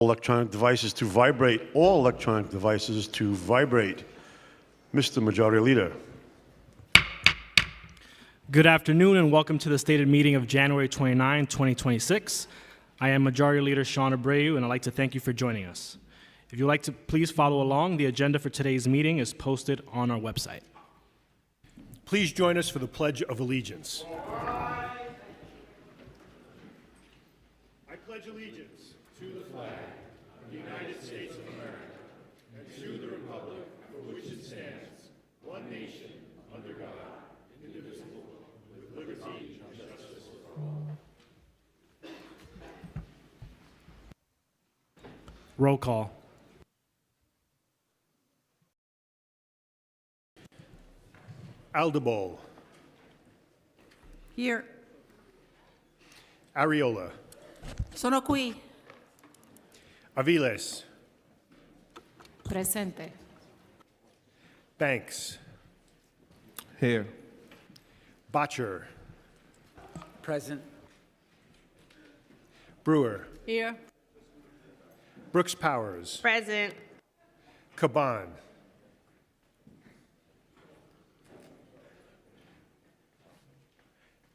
electronic devices to vibrate, all electronic devices to vibrate. Mr. Majority Leader. Good afternoon and welcome to the stated meeting of January 29, 2026. I am Majority Leader Sean Abreu and I'd like to thank you for joining us. If you'd like to please follow along, the agenda for today's meeting is posted on our website. Please join us for the Pledge of Allegiance. I pledge allegiance to the flag of the United States of America and to the republic for which it stands, one nation, under God, indivisible, with liberty and justice for all. Roll call. Aldebol. Here. Ariola. Sono qui. Aviles. Presente. Banks. Here. Botcher. Present. Brewer. Here. Brooks Powers. Present. Caban.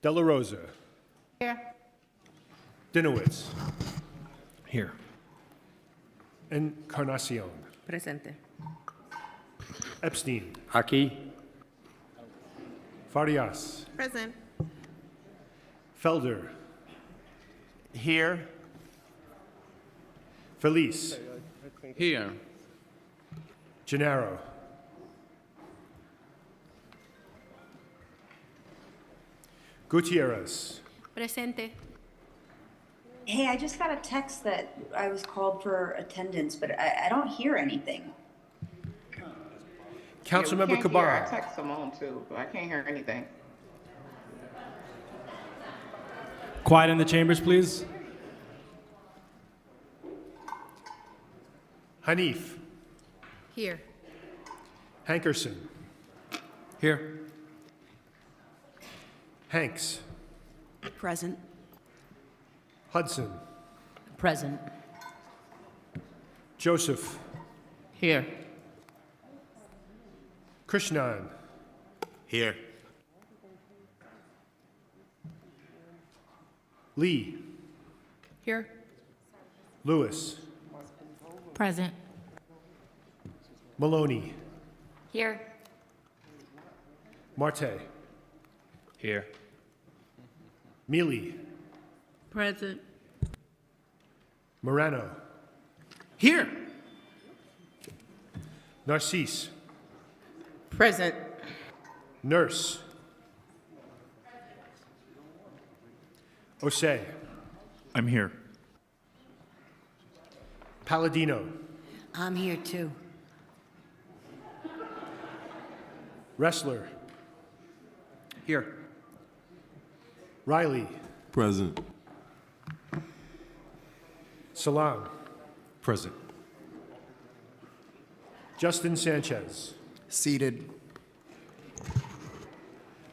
De La Rosa. Here. Dinowitz. Here. Encarnacion. Presente. Epstein. Aquí. Farias. Present. Felder. Here. Felice. Here. Gennaro. Gutierrez. Presente. Hey, I just got a text that I was called for attendance, but I don't hear anything. Councilmember Can't hear. I Caban. text Simone too, but I can't hear anything. Quiet in the chambers, please. Hanif. Here. Hankerson. Here. Hanks. Present. Hudson. Present. Joseph. Here. Krishnan. Here. Lee. Here. Lewis. Present. Maloney. Here. Marte. Here. Mealy. Present. Morano. Here. Narcisse. Present. Nurse. Osei. I'm here. Palladino. I'm here too. Wrestler. Here. Riley. Present. Salam. Present. Justin Sanchez. Seated.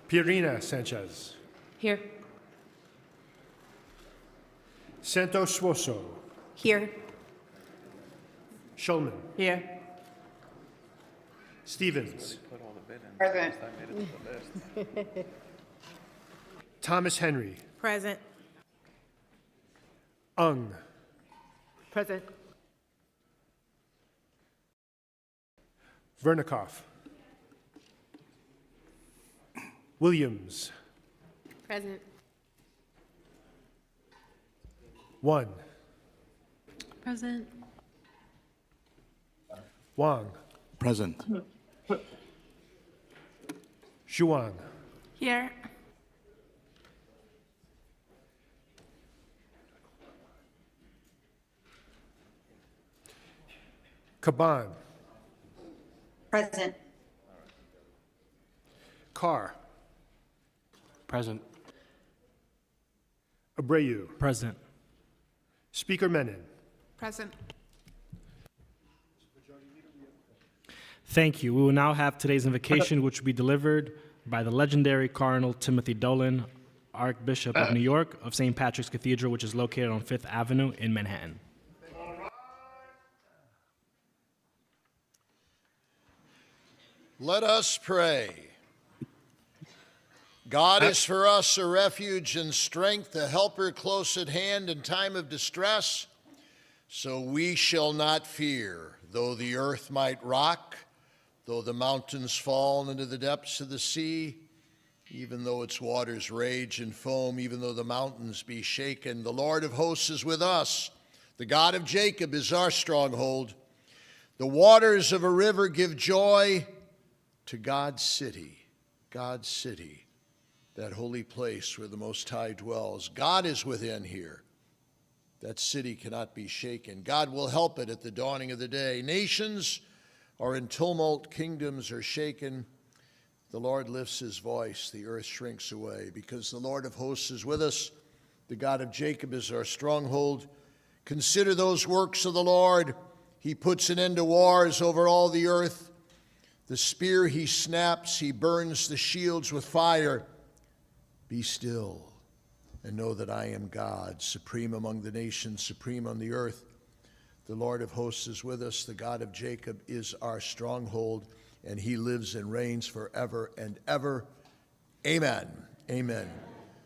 Pierina Sanchez. Here. Santos Suoso. Here. Schulman. Here. Stevens. Present. Thomas Henry. Present. Ung. Present. Vernikoff. Williams. Present. One. Present. Wang. Present. Zhuang. Here. Caban. Present. Carr. Present. Abreu. Present. Speaker Menon. Present. Thank you. We will now have today's invocation, which will be delivered by the legendary Cardinal Timothy Dolan, Archbishop of New York of St. Patrick's Cathedral, which is located on Fifth Avenue in Manhattan. Let us pray. God is for us a refuge and strength, a helper close at hand in time of distress. So we shall not fear, though the earth might rock, though the mountains fall into the depths of the sea, even though its waters rage and foam, even though the mountains be shaken. The Lord of hosts is with us. The God of Jacob is our stronghold. The waters of a river give joy to God's city, that holy place where the Most High dwells. God is within here. That city cannot be shaken. God will help it at the dawning of the day. Nations are in tumult, kingdoms are shaken. The Lord lifts his voice, the earth shrinks away. Because the Lord of hosts is with us, the God of Jacob is our stronghold. Consider those works of the Lord. He puts an end to wars over all the earth. The spear he snaps, he burns the shields with fire. Be still and know that I am God, supreme among the nations, supreme on the earth. The Lord of hosts is with us. The God of Jacob is our stronghold, and he lives and reigns forever and ever. Amen. Amen.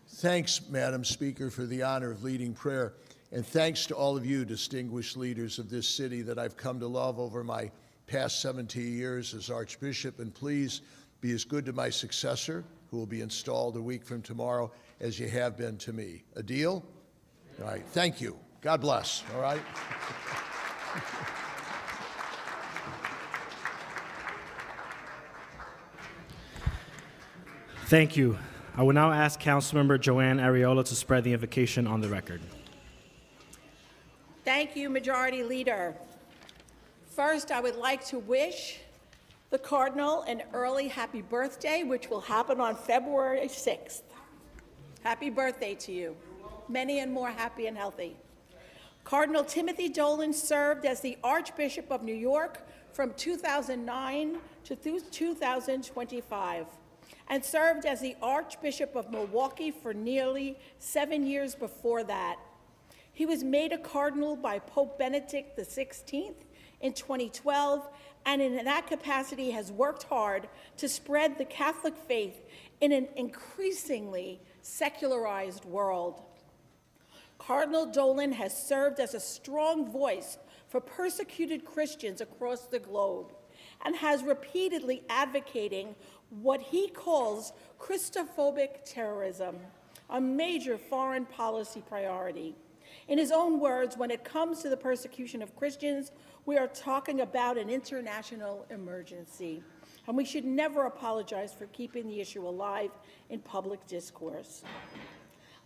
Thanks, Madam Speaker, for the honor of leading prayer. And thanks to all of you, distinguished leaders of this city that I've come to love over my past 17 years as Archbishop. And please be as good to my successor, who will be installed a week from tomorrow, as you have been to me. A deal? All right. Thank you. God bless. All right. Thank you. I will now ask Councilmember Joanne Ariola to spread the invocation on the record. Thank you, Majority Leader. First, I would like to wish the Cardinal an early happy birthday, which will happen on February 6th. Happy birthday to you. Many and more happy and healthy. Cardinal Timothy Dolan served as the Archbishop of New York from 2009 to 2025 and served as the Archbishop of Milwaukee for nearly 7 years before that. He was made a cardinal by Pope Benedict XVI in 2012, and in that capacity has worked hard to spread the Catholic faith in an increasingly secularized world. Cardinal Dolan has served as a strong voice for persecuted Christians across the globe and has repeatedly advocating what he calls Christophobic terrorism, a major foreign policy priority. In his own words, when it comes to the persecution of Christians, we are talking about an international emergency, and we should never apologize for keeping the issue alive in public discourse.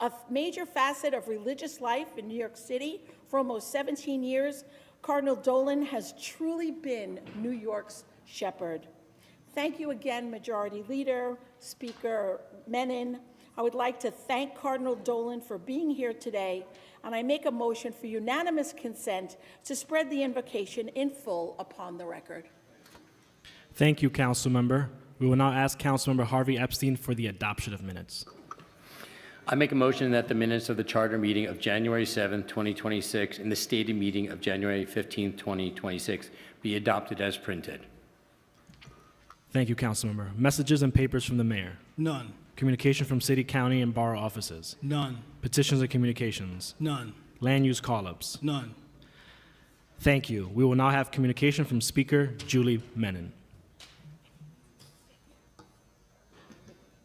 A major facet of religious life in New York City for almost 17 years, Cardinal Dolan has truly been New York's shepherd. Thank you again, Majority Leader, Speaker Menon. I would like to thank Cardinal Dolan for being here today, and I make a motion for unanimous consent to spread the invocation in full upon the record. Thank you, Councilmember. We will now ask Councilmember Harvey Epstein for the adoption of minutes. I make a motion that the minutes of the charter meeting of January 7, 2026 and the stated meeting of January 15, 2026 be adopted as printed. Thank you, Councilmember. Messages and papers from the mayor. None. Communication from city, county, and borough offices. None. Petitions and communications. None. Land use call-ups. None. Thank you. We will now have communication from Speaker Julie Menon.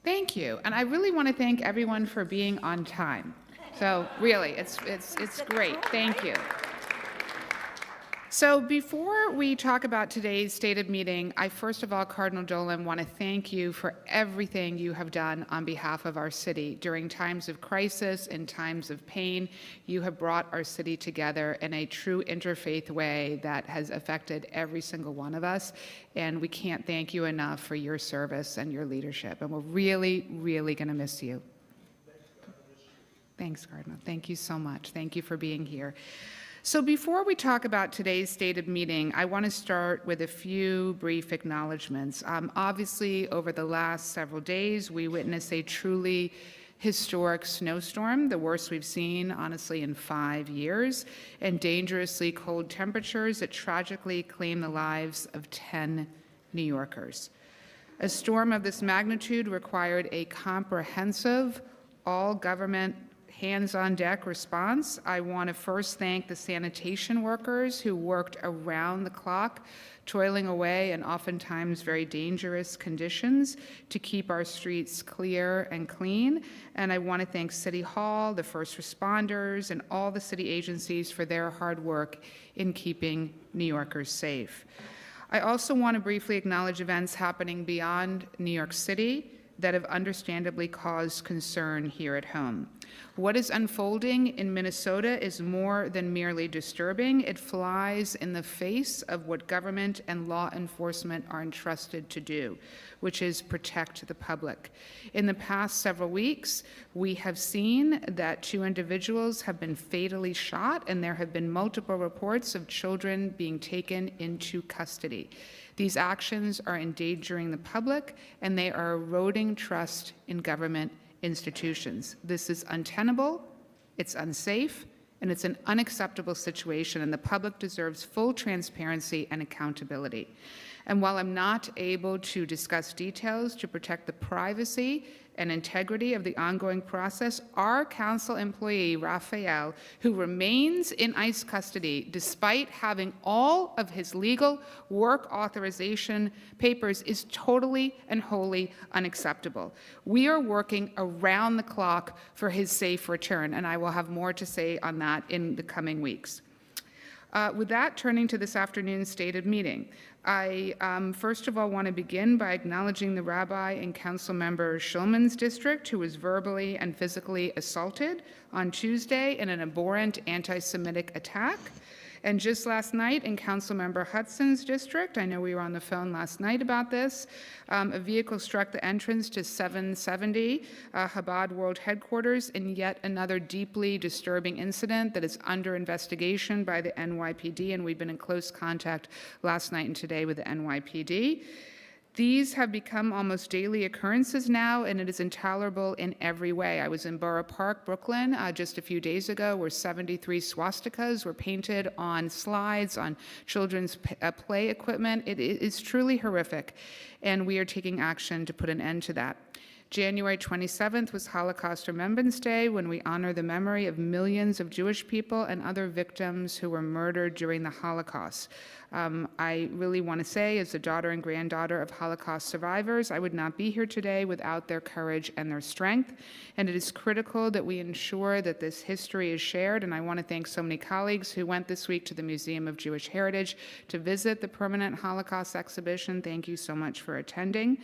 Thank you. And I really want to thank everyone for being on time. So really, it's great. Thank you. So before we talk about today's stated meeting, I first of all, Cardinal Dolan, want to thank you for everything you have done on behalf of our city. During times of crisis and times of pain, you have brought our city together in a true interfaith way that has affected every single one of us. And we can't thank you enough for your service and your leadership. And we're really, really going to miss you. Thanks, Cardinal. Thank you so much. Thank you for being here. So before we talk about today's stated meeting, I want to start with a few brief acknowledgments. Obviously, over the last several days, we witnessed a truly historic snowstorm, the worst we've seen, honestly, in 5 years, and dangerously cold temperatures that tragically claimed the lives of 10 New Yorkers. A storm of this magnitude required a comprehensive, all-government, hands-on-deck response. I want to first thank the sanitation workers who worked around the clock, toiling away in oftentimes very dangerous conditions to keep our streets clear and clean. And I want to thank City Hall, the first responders, and all the city agencies for their hard work in keeping New Yorkers safe. I also want to briefly acknowledge events happening beyond New York City that have understandably caused concern here at home. What is unfolding in Minnesota is more than merely disturbing. It flies in the face of what government and law enforcement are entrusted to do, which is protect the public. In the past several weeks, we have seen that 2 individuals have been fatally shot, and there have been multiple reports of children being taken into custody. These actions are endangering the public, and they are eroding trust in government institutions. This is untenable, it's unsafe, and it's an unacceptable situation, and the public deserves full transparency and accountability. And while I'm not able to discuss details to protect the privacy and integrity of the ongoing process, our council employee, Raphael, who remains in ICE custody despite having all of his legal work authorization papers, is totally and wholly unacceptable. We are working around the clock for his safe return, and I will have more to say on that in the coming weeks. With that, turning to this afternoon's stated meeting, I first of all want to begin by acknowledging the rabbi in Council Member Shulman's district who was verbally and physically assaulted on Tuesday in an abhorrent anti-Semitic attack. And just last night in Councilmember Hudson's district, I know we were on the phone last night about this, a vehicle struck the entrance to 770 Chabad World Headquarters in yet another deeply disturbing incident that is under investigation by the NYPD, and we've been in close contact last night and today with the NYPD. These have become almost daily occurrences now, and it is intolerable in every way. I was in Borough Park, Brooklyn, just a few days ago, where 73 swastikas were painted on slides, on children's play equipment. It is truly horrific, and we are taking action to put an end to that. January 27th was Holocaust Remembrance Day, when we honor the memory of millions of Jewish people and other victims who were murdered during the Holocaust. I really want to say, as the daughter and granddaughter of Holocaust survivors, I would not be here today without their courage and their strength, and it is critical that we ensure that this history is shared, and I want to thank so many colleagues who went this week to the Museum of Jewish Heritage to visit the permanent Holocaust exhibition. Thank you so much for attending.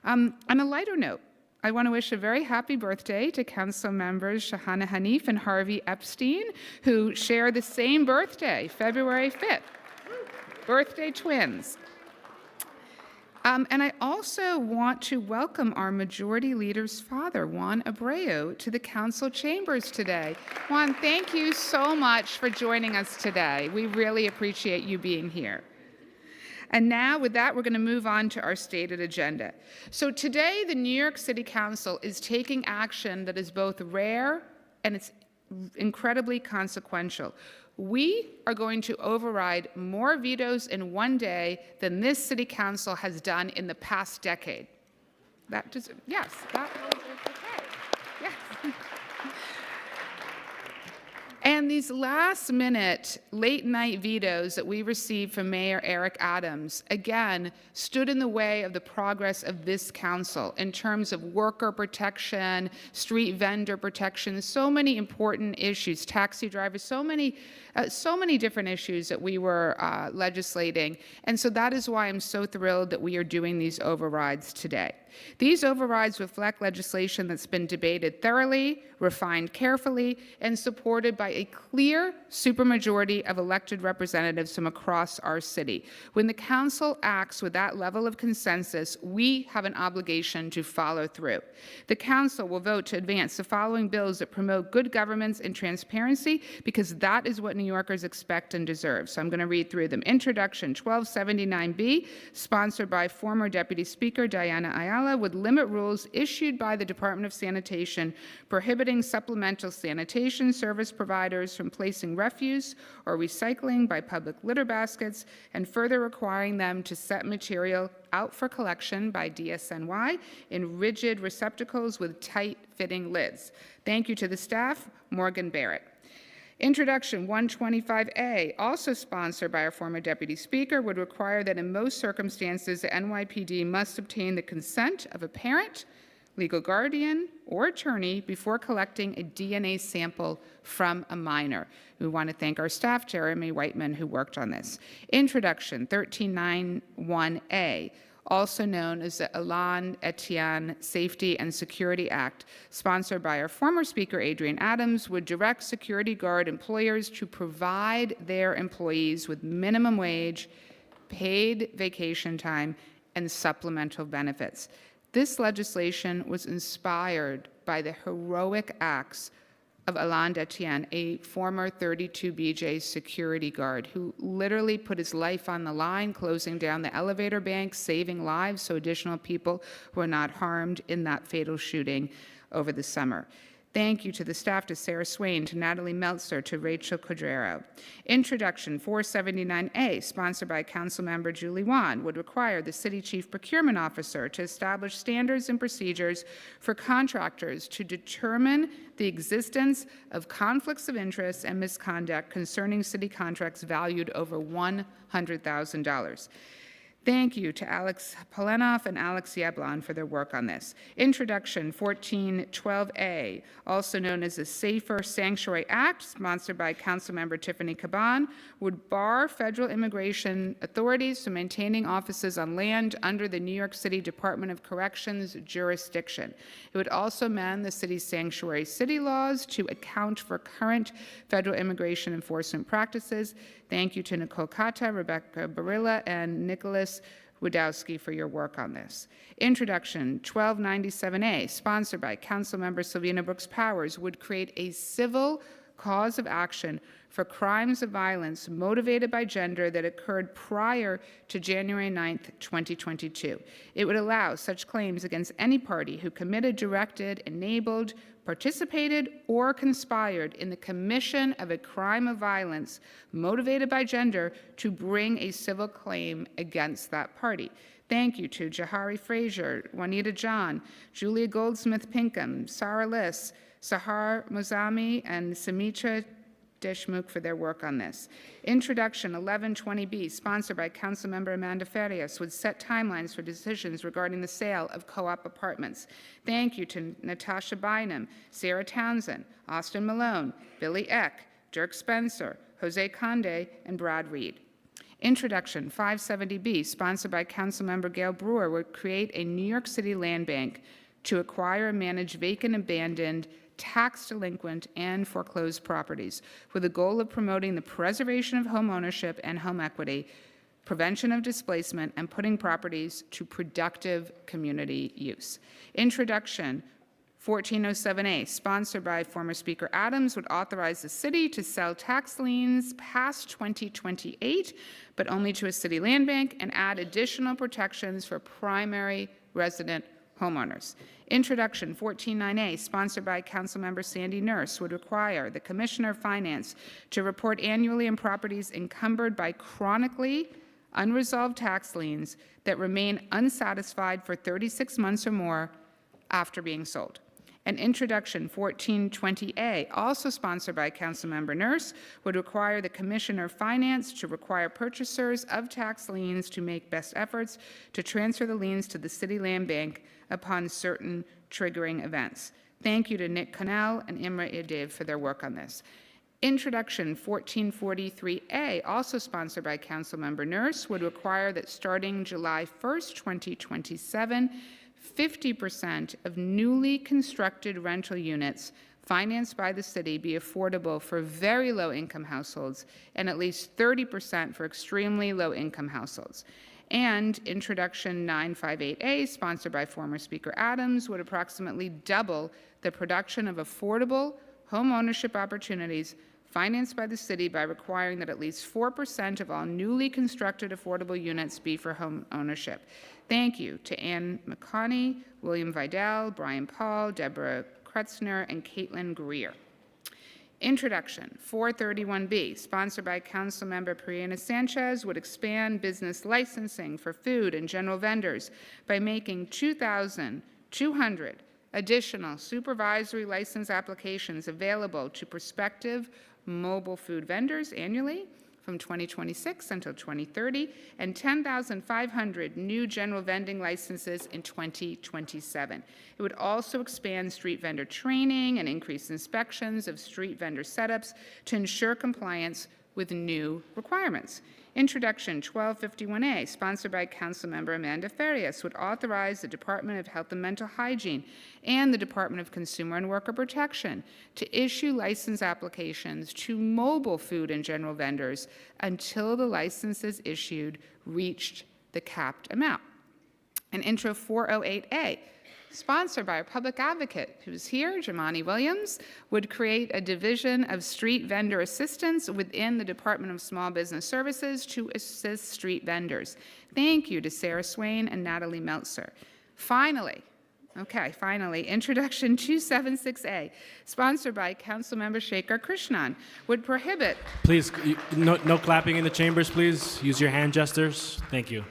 On a lighter note, I want to wish a very happy birthday to council members Shahana Hanif and Harvey Epstein, who share the same birthday, February 5th. Birthday twins. And I also want to welcome our majority leader's father, Juan Abreu, to the council chambers today. Juan, thank you so much for joining us today. We really appreciate you being here. And now, with that, we're going to move on to our stated agenda. So today, the New York City Council is taking action that is both rare and it's incredibly consequential. We are going to override more vetoes in one day than this city council has done in the past decade. That just, yes, that was okay. Yes. And these last-minute, late-night vetoes that we received from Mayor Eric Adams, again, stood in the way of the progress of this council in terms of worker protection, street vendor protection, so many important issues, taxi drivers, so many different issues that we were legislating. And so that is why I'm so thrilled that we are doing these overrides today. These overrides reflect legislation that's been debated thoroughly, refined carefully, and supported by a clear supermajority of elected representatives from across our city. When the council acts with that level of consensus, we have an obligation to follow through. The council will vote to advance the following bills that promote good governance and transparency, because that is what New Yorkers expect and deserve. So I'm going to read through them. Introduction, 1279B, sponsored by former Deputy Speaker Diana Ayala, would limit rules issued by the Department of Sanitation prohibiting supplemental sanitation service providers providers from placing refuse or recycling by public litter baskets, and further requiring them to set material out for collection by DSNY in rigid receptacles with tight-fitting lids. Thank you to the staff. Morgan Barrett. Introduction 125A, also sponsored by our former Deputy Speaker, would require that in most circumstances, the NYPD must obtain the consent of a parent, legal guardian, or attorney before collecting a DNA sample from a minor. We want to thank our staff, Jeremy Whiteman, who worked on this. Introduction 1391A, also known as the Alain Etienne Safety and Security Act, sponsored by our former Speaker, Adrian Adams, would direct security guard employers to provide their employees with minimum wage, paid vacation time, and supplemental benefits. This legislation was inspired by the heroic acts of Alain Etienne, a former 32BJ security guard who literally put his life on the line, closing down the elevator bank, saving lives so additional people were not harmed in that fatal shooting over the summer. Thank you to the staff, to Sarah Swain, to Natalie Meltzer, to Rachel Cordero. Introduction 479A, sponsored by Councilmember Julie Wan, would require the City Chief Procurement Officer to establish standards and procedures for contractors to determine the existence of conflicts of interest and misconduct concerning city contracts valued over $100,000. Thank you to Alex Polenoff and Alex Yablon for their work on this. Introduction 1412A, also known as the Safer Sanctuary Act, sponsored by Councilmember Tiffany Caban, would bar federal immigration authorities from maintaining offices on land under the New York City Department of Corrections jurisdiction. It would also amend the city's sanctuary city laws to account for current federal immigration enforcement practices. Thank you to Nicole Kata, Rebecca Barilla, and Nicholas Wadowski for your work on this. Introduction 1297A, sponsored by Councilmember Sylvina Brooks Powers, would create a civil cause of action for crimes of violence motivated by gender that occurred prior to January 9th, 2022. It would allow such claims against any party who committed, directed, enabled, participated, or conspired in the commission of a crime of violence motivated by gender to bring a civil claim against that party. Thank you to Jahari Frazier, Juanita John, Julia Goldsmith Pinkham, Sarah Liss, Sahar Mozami, and Samitra Deshmukh for their work on this. Introduction 1120B, sponsored by Councilmember Amanda Farias, would set timelines for decisions regarding the sale of co-op apartments. Thank you to Natasha Bynum, Sarah Townsend, Austin Malone, Billy Eck, Dirk Spencer, Jose Conde, and Brad Reed. Introduction 570B, sponsored by Councilmember Gail Brewer, would create a New York City land bank to acquire and manage vacant, abandoned, tax delinquent, and foreclosed properties, with the goal of promoting the preservation of home ownership and home equity, prevention of displacement, and putting properties to productive community use. Introduction 1407A, sponsored by former Speaker Adams, would authorize the city to sell tax liens past 2028, but only to a city land bank, and add additional protections for primary resident homeowners. Introduction 149A, sponsored by Councilmember Sandy Nurse, would require the Commissioner of Finance to report annually on properties encumbered by chronically unresolved tax liens that remain unsatisfied for 36 months or more after being sold. And Introduction 1420A, also sponsored by Councilmember Nurse, would require the Commissioner of Finance to require purchasers of tax liens to make best efforts to transfer the liens to the City Land Bank upon certain triggering events. Thank you to Nick Connell and Imre Yadiv for their work on this. Introduction 1443A, also sponsored by Councilmember Nurse, would require that starting July 1st, 2027, 50% of newly constructed rental units financed by the city be affordable for very low-income households and at least 30% for extremely low-income households. And Introduction 958A, sponsored by former Speaker Adams, would approximately double the production of affordable home ownership opportunities financed by the city by requiring that at least 4% of all newly constructed affordable units be for home ownership. Thank you to Ann McConney, William Vidal, Brian Paul, Deborah Kretzner, and Caitlin Greer. Introduction, 431B, sponsored by Councilmember Priena Sanchez, would expand business licensing for food and general vendors by making 2,200 additional supervisory license applications available to prospective mobile food vendors annually from 2026 until 2030, and 10,500 new general vending licenses in 2027. It would also expand street vendor training and increase inspections of street vendor setups to ensure compliance with new requirements. Introduction, 1251A, sponsored by Councilmember Amanda Farias, would authorize the Department of Health and Mental Hygiene and the Department of Consumer and Worker Protection to issue license applications to mobile food and general vendors until the licenses issued reached the capped amount. And Intro 408A, sponsored by our public advocate who's here, Jamani Williams, would create a division of street vendor assistance within the Department of Small Business Services to assist street vendors. Thank you to Sarah Swain and Natalie Meltzer. Finally, Introduction 276A, sponsored by Councilmember Shekhar Krishnan, would prohibit... Please, no clapping in the chambers, please. Use your hand gestures. Thank you.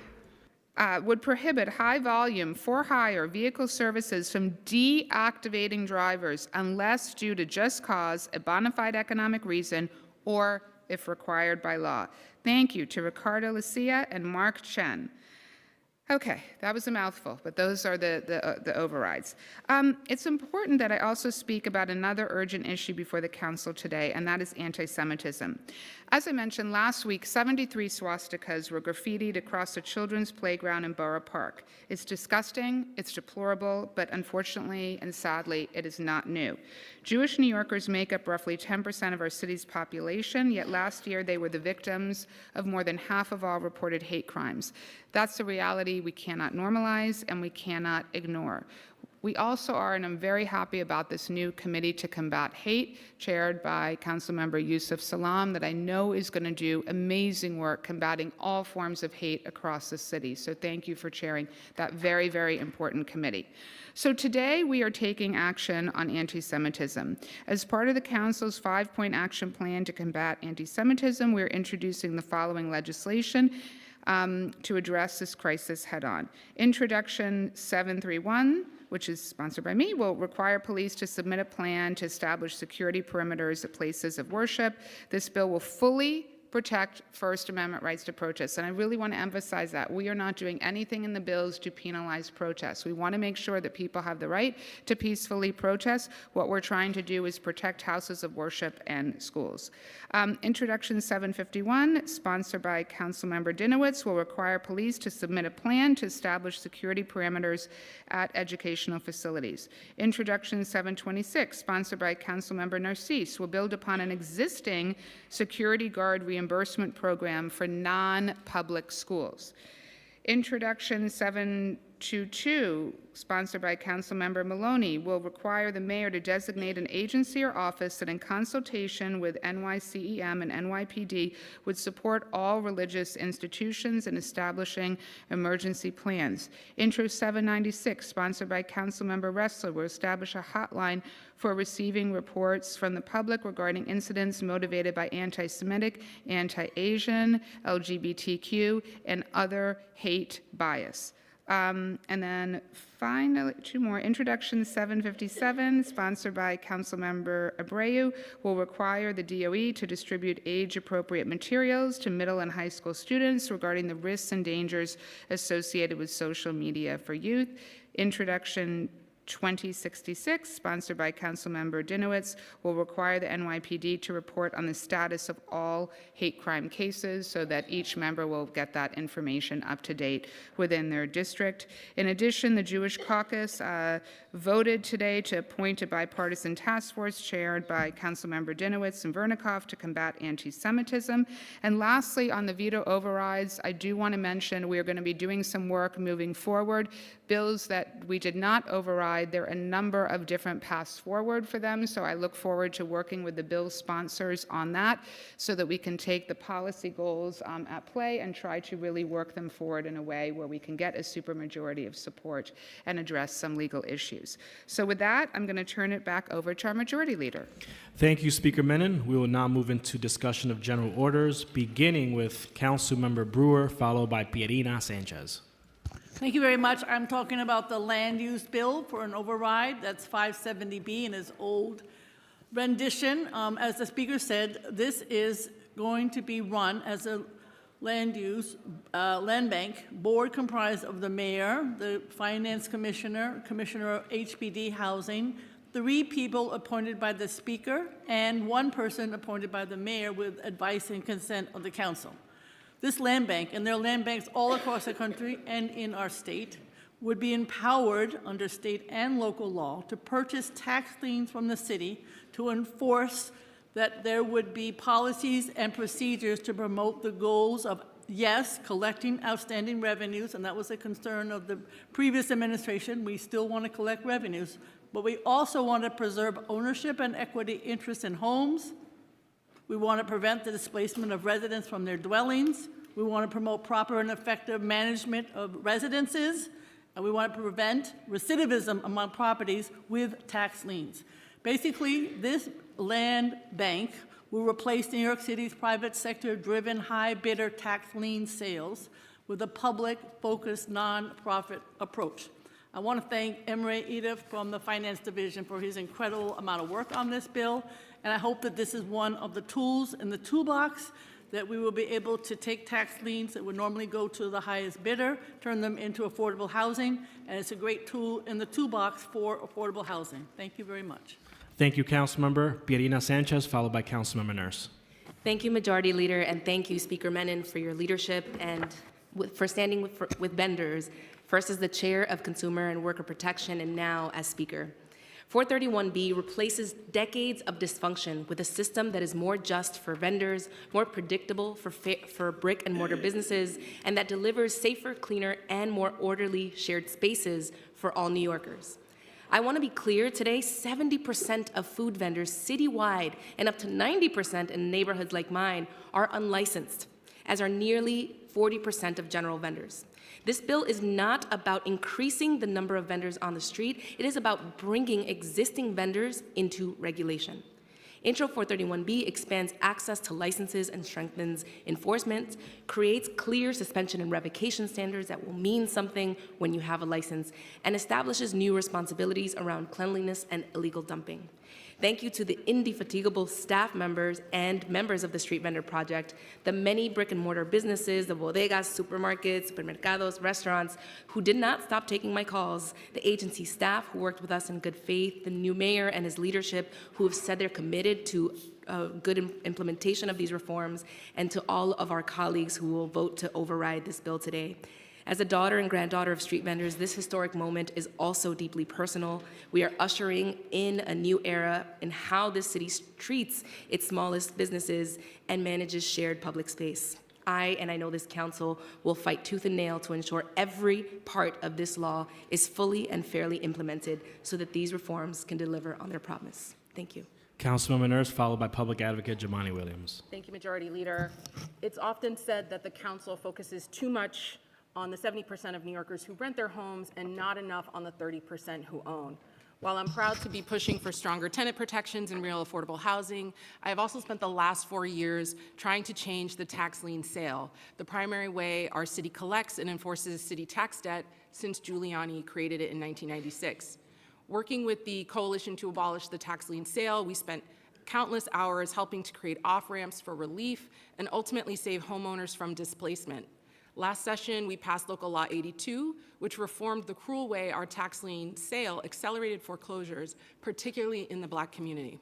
Would prohibit high-volume, for-hire vehicle services from deactivating drivers unless due to just cause, a bona fide economic reason, or if required by law. Thank you to Ricardo Lucia and Mark Chen. Okay, that was a mouthful, but those are the overrides. It's important that I also speak about another urgent issue before the council today, and that is anti-Semitism. As I mentioned last week, 73 swastikas were graffitied across a children's playground in Borough Park. It's disgusting, it's deplorable, but unfortunately and sadly, it is not new. Jewish New Yorkers make up roughly 10% of our city's population, yet last year they were the victims of more than half of all reported hate crimes. That's a reality we cannot normalize and we cannot ignore. We also are, and I'm very happy about this new committee to combat hate, chaired by Councilmember Yusuf Salam, that I know is going to do amazing work combating all forms of hate across the city. So thank you for chairing that very, very important committee. So today we are taking action on anti-Semitism. As part of the Council's 5-point action plan to combat anti-Semitism, we're introducing the following legislation to address this crisis head-on. Introduction 731, which is sponsored by me, will require police to submit a plan to establish security perimeters at places of worship. This bill will fully protect First Amendment rights to protest. And I really want to emphasize that. We are not doing anything in the bills to penalize protests. We want to make sure that people have the right to peacefully protest. What we're trying to do is protect houses of worship and schools. Introduction 751, sponsored by Councilmember Dinowitz, will require police to submit a plan to establish security parameters at educational facilities. Introduction 726, sponsored by Councilmember Narcisse, will build upon an existing security guard reimbursement program for non-public schools. Introduction 722, sponsored by Councilmember Maloney, will require the mayor to designate an agency or office that in consultation with NYCEM and NYPD would support all religious institutions in establishing emergency plans. Intro 796, sponsored by Councilmember Ressler, will establish a hotline for receiving reports from the public regarding incidents motivated by anti-Semitic, anti-Asian, LGBTQ, and other hate bias. And then finally, two more. Introduction 757, sponsored by Councilmember Abreu, will require the DOE to distribute age-appropriate materials to middle and high school students regarding the risks and dangers associated with social media for youth. Introduction 2066, sponsored by Councilmember Dinowitz, will require the NYPD to report on the status of all hate crime cases so that each member will get that information up to date within their district. In addition, the Jewish Caucus voted today to appoint a bipartisan task force chaired by Councilmember Dinowitz and Vernikoff to combat anti-Semitism. And lastly, on the veto overrides, I do want to mention we are going to be doing some work moving forward Bills that we did not override, there are a number of different paths forward for them, so I look forward to working with the bill sponsors on that so that we can take the policy goals at play and try to really work them forward in a way where we can get a supermajority of support and address some legal issues. So with that, I'm going to turn it back over to our Majority Leader. Thank you, Speaker Menon. We will now move into discussion of general orders, beginning with Councilmember Brewer, followed by Pierina Sanchez. Thank you very much. I'm talking about the land use bill for an override. That's 570B in its old rendition. As the speaker said, this is going to be run as a land bank board comprised of the mayor, the finance commissioner, commissioner of HPD housing, 3 people appointed by the speaker, and 1 person appointed by the mayor with advice and consent of the council. This land bank, and there are land banks all across the country and in our state, would be empowered under state and local law to purchase tax liens from the city to enforce that there would be policies and procedures to promote the goals of, yes, collecting outstanding revenues, and that was a concern of the previous administration. We still want to collect revenues, but we also want to preserve ownership and equity interests in homes. We want to prevent the displacement of residents from their dwellings. We want to promote proper and effective management of residences. And we want to prevent recidivism among properties with tax liens. Basically, this land bank will replace New York City's private sector-driven high bidder tax lien sales with a public-focused, non-profit approach. I want to thank Emre Edif from the Finance Division for his incredible amount of work on this bill. And I hope that this is one of the tools in the toolbox that we will be able to take tax liens that would normally go to the highest bidder, turn them into affordable housing, and it's a great tool in the toolbox for affordable housing. Thank you very much. Thank you, Councilmember Pierina Sanchez, followed by Councilmember Nurse. Thank you, Majority Leader, and thank you, Speaker Menon, for your leadership and for standing with vendors, first as the Chair of Consumer and Worker Protection and now as Speaker. 431B replaces decades of dysfunction with a system that is more just for vendors, more predictable for brick and mortar businesses, and that delivers safer, cleaner, and more orderly shared spaces for all New Yorkers. I want to be clear today, 70% of food vendors citywide and up to 90% in neighborhoods like mine are unlicensed, as are nearly 40% of general vendors. This bill is not about increasing the number of vendors on the street. It is about bringing existing vendors into regulation. Intro 431B expands access to licenses and strengthens enforcement, creates clear suspension and revocation standards that will mean something when you have a license, and establishes new responsibilities around cleanliness and illegal dumping. Thank you to the indefatigable staff members and members of the Street Vendor Project, the many brick and mortar businesses, the bodegas, supermarkets, supermercados, restaurants, who did not stop taking my calls, the agency staff who worked with us in good faith, the new mayor and his leadership who have said they're committed to good implementation of these reforms, and to all of our colleagues who will vote to override this bill today. As a daughter and granddaughter of street vendors, this historic moment is also deeply personal. We are ushering in a new era in how this city treats its smallest businesses and manages shared public space. And I know this council will fight tooth and nail to ensure every part of this law is fully and fairly implemented so that these reforms can deliver on their promise. Thank you. Councilmember Nurse, followed by Public Advocate Jamani Williams. Thank you, Majority Leader. It's often said that the council focuses too much on the 70% of New Yorkers who rent their homes and not enough on the 30% who own. While I'm proud to be pushing for stronger tenant protections and real affordable housing, I have also spent the last 4 years trying to change the tax lien sale, the primary way our city collects and enforces city tax debt since Giuliani created it in 1996. Working with the Coalition to Abolish the Tax Lien Sale, we spent countless hours helping to create off-ramps for relief and ultimately save homeowners from displacement. Last session, we passed Local Law 82, which reformed the cruel way our tax lien sale accelerated foreclosures, particularly in the Black community.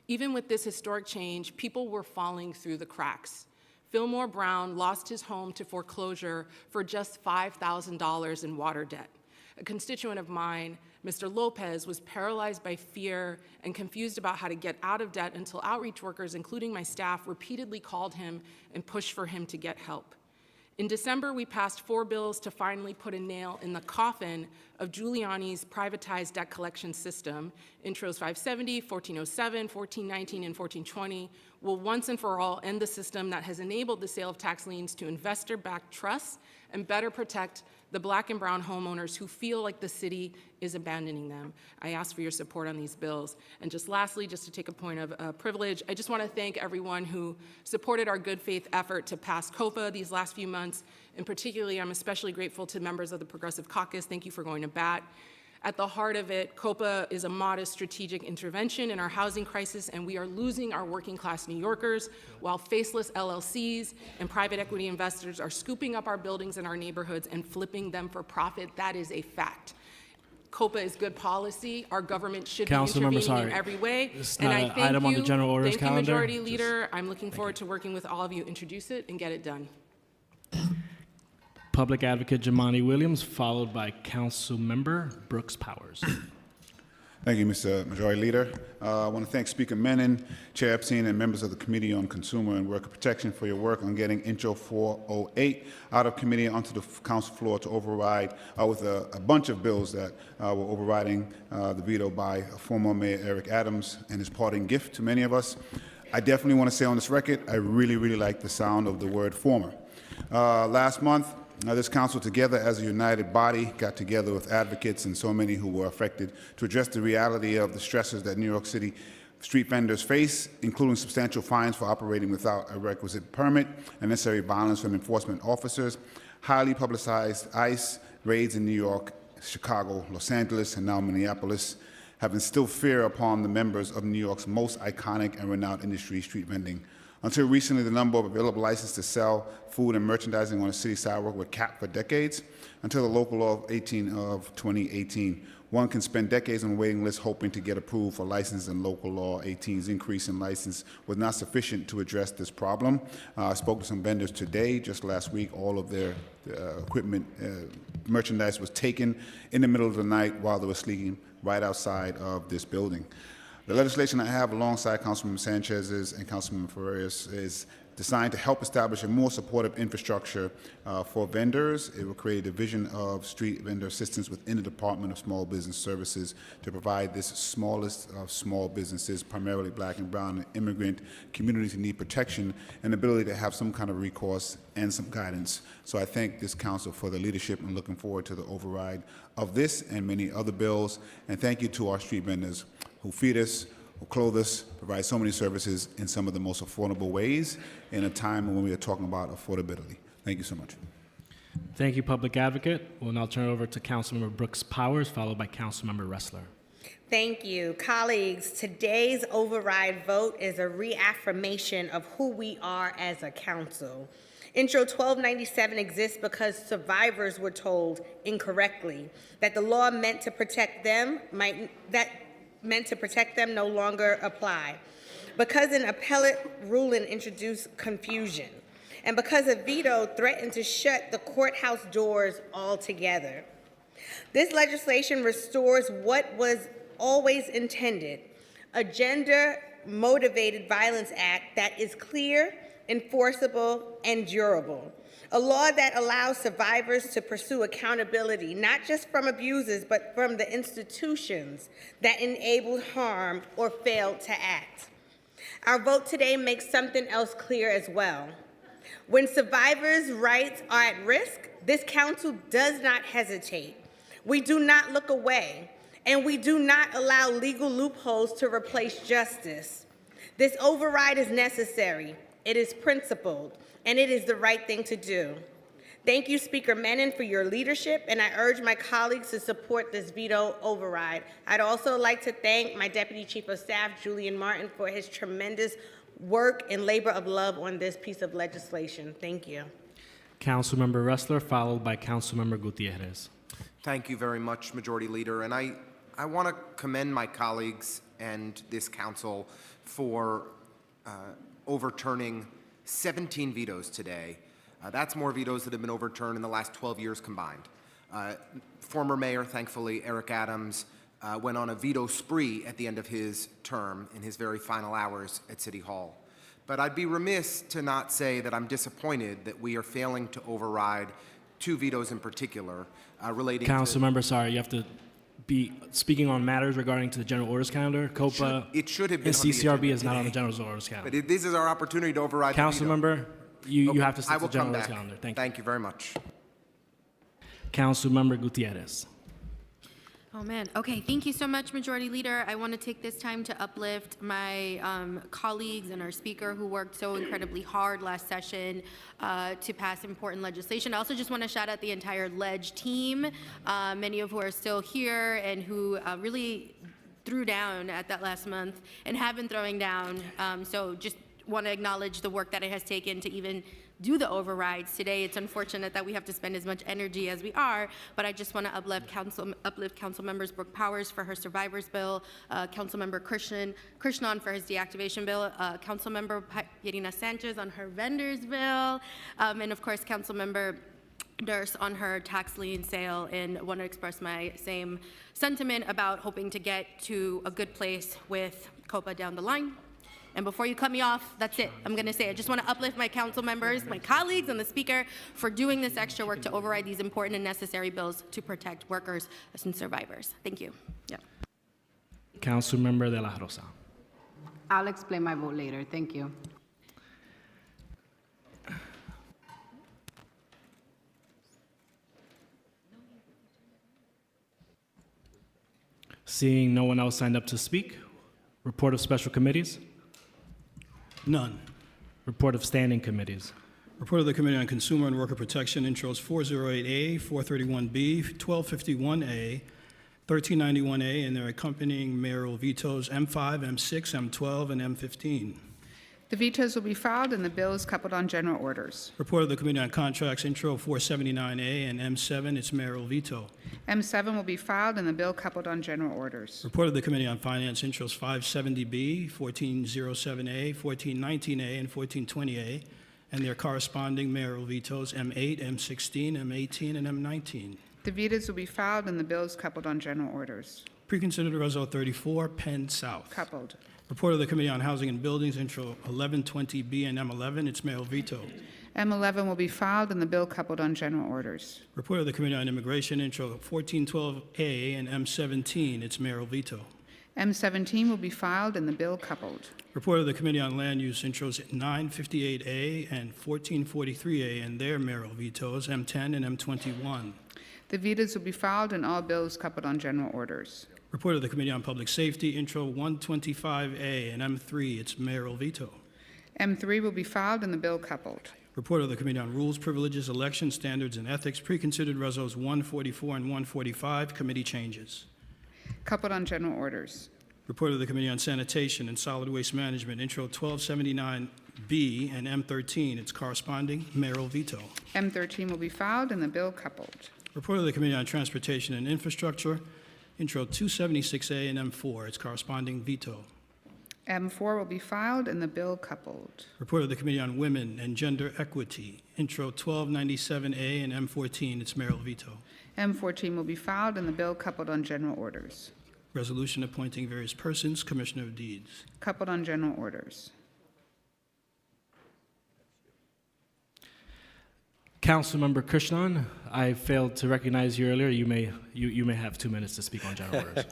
Even with this historic change, people were falling through the cracks. Fillmore Brown lost his home to foreclosure for just $5,000 in water debt. A constituent of mine, Mr. Lopez, was paralyzed by fear and confused about how to get out of debt until outreach workers, including my staff, repeatedly called him and pushed for him to get help. In December, we passed 4 bills to finally put a nail in the coffin of Giuliani's privatized debt collection system. Intros 570, 1407, 1419, and 1420 will once and for all end the system that has enabled the sale of tax liens to investor-backed trusts and better protect the Black and brown homeowners who feel like the city is abandoning them. I ask for your support on these bills. And just lastly, just to take a point of privilege, I just want to thank everyone who supported our good faith effort to pass COPA these last few months. And particularly, I'm especially grateful to members of the Progressive Caucus. Thank you for going to bat. At the heart of it, COPA is a modest strategic intervention in our housing crisis, and we are losing our working class New Yorkers while faceless LLCs and private equity investors are scooping up our buildings and our neighborhoods and flipping them for profit. That is a fact. COPA is good policy. Our government should be intervening in every way. It's and not I an thank item you. on the general orders Thank you, calendar. Majority Leader. I'm looking forward to working with all of you, introduce it and get it done. Public Advocate Jamani Williams, followed by Council Member Brooks Powers. Thank you, Mr. Majority Leader. I want to thank Speaker Menon, Chair Epstein, and members of the Committee on Consumer and Worker Protection for your work on getting Intro 408 out of committee onto the Council floor to override with a bunch of bills that were overriding the veto by former Mayor Eric Adams and his parting gift to many of us. I definitely want to say on this record, I really, really like the sound of the word former. Last month, this council, together as a united body, got together with advocates and so many who were affected to address the reality of the stresses that New York City street vendors face, including substantial fines for operating without a requisite permit and necessary violence from enforcement officers, highly publicized ICE raids in New York, Chicago, Los Angeles, and now Minneapolis have instilled fear upon the members of New York's most iconic and renowned industry, street vending. Until recently, the number of available licenses to sell food and merchandising on a city sidewalk were capped for decades, until the local law of 2018. One can spend decades on waiting lists hoping to get approved for license, and local law 18's increase in license was not sufficient to address this problem. I spoke to some vendors today. Just last week, all of their equipment, merchandise was taken in the middle of the night while they were sleeping right outside of this building. The legislation I have alongside Councilman Sanchez's and Councilman Ferreira's is designed to help establish a more supportive infrastructure for vendors. It will create a division of street vendor assistance within the Department of Small Business Services to provide this smallest of small businesses, primarily Black and brown and immigrant communities who need protection and ability to have some kind of recourse and some guidance. So I thank this council for the leadership and looking forward to the override of this and many other bills. And thank you to our street vendors who feed us, who clothe us, provide so many services in some of the most affordable ways in a time when we are talking about affordability. Thank you so much. Thank you, Public Advocate. We'll now turn it over to Councilmember Brooks Powers, followed by Councilmember Ressler. Thank you. Colleagues, today's override vote is a reaffirmation of who we are as a council. Intro 1297 exists because survivors were told incorrectly that the law meant to protect them no longer apply, because an appellate ruling introduced confusion, and because a veto threatened to shut the courthouse doors altogether. This legislation restores what was always intended, a gender-motivated violence act that is clear, enforceable, and durable. A law that allows survivors to pursue accountability, not just from abusers, but from the institutions that enabled harm or failed to act. Our vote today makes something else clear as well. When survivors' rights are at risk, this council does not hesitate. We do not look away, and we do not allow legal loopholes to replace justice. This override is necessary, it is principled, and it is the right thing to do. Thank you, Speaker Menon, for your leadership, and I urge my colleagues to support this veto override. I'd also like to thank my Deputy Chief of Staff, Julian Martin, for his tremendous work and labor of love on this piece of legislation. Thank you. Councilmember Ressler, followed by Councilmember Gutierrez. Thank you very much, Majority Leader. And I want to commend my colleagues and this council for overturning 17 vetoes today. That's more vetoes that have been overturned in the last 12 years combined. Former Mayor, thankfully, Eric Adams, went on a veto spree at the end of his term in his very final hours at City Hall. But I'd be remiss to not say that I'm disappointed that we are failing to override 2 vetoes in particular relating Council to... member, sorry, you have to be speaking on matters regarding to the general orders calendar. COPA It should have been and on the CCRB agenda is not on the today. general orders calendar. But this is our opportunity to override Council the veto. member, you Okay, have to I stick to will the general come orders back. calendar. Thank you. Thank you very much. Council member Gutierrez. Oh, man. Okay, thank you so much, Majority Leader. I want to take this time to uplift my colleagues and our speaker who worked so incredibly hard last session to pass important legislation. I also just want to shout out the entire LEG team, many of who are still here and who really threw down at that last month and have been throwing down. So just want to acknowledge the work that it has taken to even do the overrides today. It's unfortunate that we have to spend as much energy as we are, but I just want to uplift Council members Brooke Powers for her survivors bill, Council member Krishnan for his deactivation bill, Council member Irina Sanchez on her vendors bill, and of course Council member Durst on her tax lien sale, and want to express my same sentiment about hoping to get to a good place with COPA down the line. And before you cut me off, that's it. I'm going to say I just want to uplift my council members, my colleagues, and the speaker for doing this extra work to override these important and necessary bills to protect workers and survivors. Thank you. Yeah. Council member De La Rosa. I'll explain my vote later. Thank you. Seeing no one else signed up to speak, report of special committees. None. Report of standing committees. Report of the Committee on Consumer and Worker Protection, intros 408A, 431B, 1251A, 1391A, and their accompanying mayoral vetoes M5, M6, M12, and M15. The vetoes will be filed and the bills coupled on general orders. Report of the Committee on Contracts, intro 479A, and M7, its mayoral veto. M7 will be filed and the bill coupled on general orders. Report of the Committee on Finance, intros 570B, 1407A, 1419A, and 1420A, and their corresponding mayoral vetoes M8, M16, M18, and M19. The vetoes will be filed and the bills coupled on general orders. Preconsidered Reso 34, Penn South. Coupled. Report of the Committee on Housing and Buildings, intro 1120B and M11, its mayoral veto. M11 will be filed and the bill coupled on general orders. Report of the Committee on Immigration, intro 1412A and M17, its mayoral veto. M17 will be filed and the bill coupled. Report of the Committee on Land Use, intros 958A and 1443A and their mayoral vetoes, M10 and M21. The vetoes will be filed and all bills coupled on general orders. Report of the Committee on Public Safety, intro 125A and M3, its mayoral veto. M3 will be filed and the bill coupled. Report of the Committee on Rules, Privileges, Election Standards, and Ethics, preconsidered Resos 144 and 145, committee changes. Coupled on general orders. Report of the Committee on Sanitation and Solid Waste Management, intro 1279B and M13, its corresponding mayoral veto. M13 will be filed and the bill coupled. Report of the Committee on Transportation and Infrastructure, intro 276A and M4, its corresponding veto. M4 will be filed and the bill coupled. Report of the Committee on Women and Gender Equity, intro 1297A and M14, its mayoral veto. M14 will be filed and the bill coupled on general orders. Resolution appointing various persons, Commissioner of Deeds. Coupled on general orders. Councilmember Krishnan, I failed to recognize you earlier. You may have 2 minutes to speak on general orders.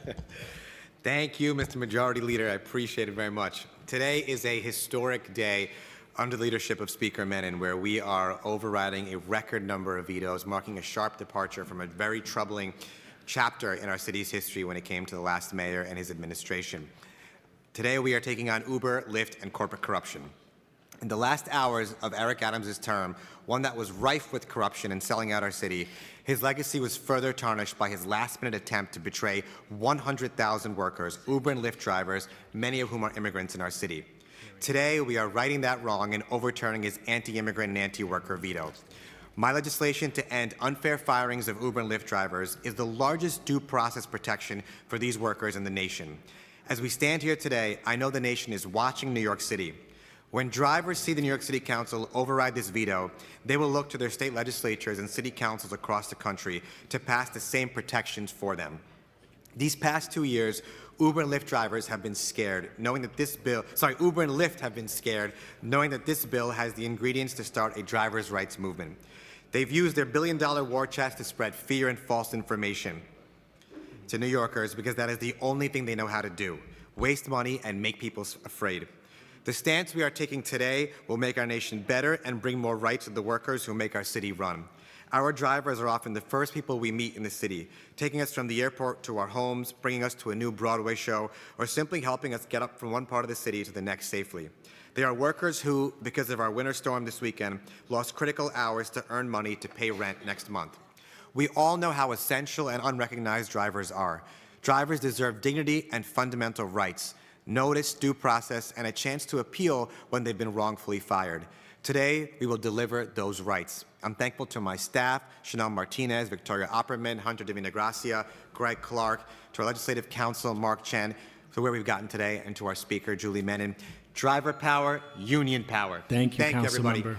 Thank you, Mr. Majority Leader. I appreciate it very much. Today is a historic day under the leadership of Speaker Menon, where we are overriding a record number of vetoes, marking a sharp departure from a very troubling chapter in our city's history when it came to the last mayor and his administration. Today we are taking on Uber, Lyft, and corporate corruption. In the last hours of Eric Adams' term, one that was rife with corruption and selling out our city, his legacy was further tarnished by his last-minute attempt to betray 100,000 workers, Uber and Lyft drivers, many of whom are immigrants in our city. Today, we are righting that wrong and overturning his anti-immigrant and anti-worker veto. My legislation to end unfair firings of Uber and Lyft drivers is the largest due process protection for these workers in the nation. As we stand here today, I know the nation is watching New York City. When drivers see the New York City Council override this veto, they will look to their state legislatures and city councils across the country to pass the same protections for them. These past 2 years, Uber and Lyft drivers have been scared, knowing that this bill, Uber and Lyft have been scared, knowing that this bill has the ingredients to start a drivers' rights movement. They've used their billion-dollar war chest to spread fear and false information to New Yorkers because that is the only thing they know how to do, waste money and make people afraid. The stance we are taking today will make our nation better and bring more rights to the workers who make our city run. Our drivers are often the first people we meet in the city, taking us from the airport to our homes, bringing us to a new Broadway show, or simply helping us get up from one part of the city to the next safely. They are workers who, because of our winter storm this weekend, lost critical hours to earn money to pay rent next month. We all know how essential and unrecognized drivers are. Drivers deserve dignity and fundamental rights, notice, due process, and a chance to appeal when they've been wrongfully fired. Today, we will deliver those rights. I'm thankful to my staff, Chanel Martinez, Victoria Opperman, Hunter Divina Gracia, Greg Clark, to our Legislative Counsel, Mark Chen, for where we've gotten today, and to our Speaker, Julie Menin. Driver power, union power. Thank you, everybody. Councilmember.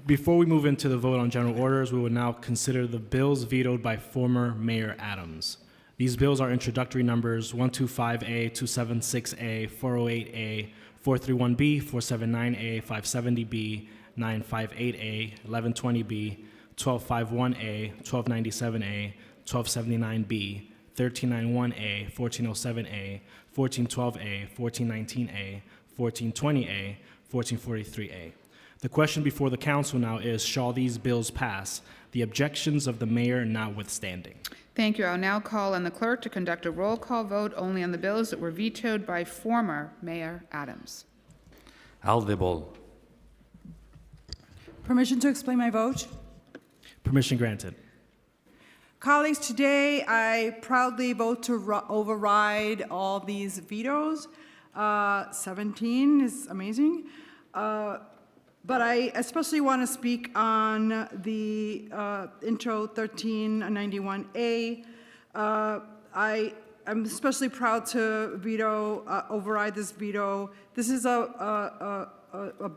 Before we move into the vote on general orders, we will now consider the bills vetoed by former Mayor Adams. These bills are introductory numbers 125A, 276A, 408A, 431B, 479A, 570B, 958A, 1120B, 1251A, 1297A, 1279B, 1391A, 1407A, 1412A, 1419A, 1420A, 1443A. The question before the council now is, shall these bills pass, the objections of the mayor notwithstanding? Thank you. I'll now call on the clerk to conduct a roll call vote only on the bills that were vetoed by former Mayor Adams. Aldebol. Permission to explain my vote? Permission granted. Colleagues, today I proudly vote to override all these vetoes. 17 is amazing. But I especially want to speak on the Intro 1391A. I'm especially proud to override this veto. This is a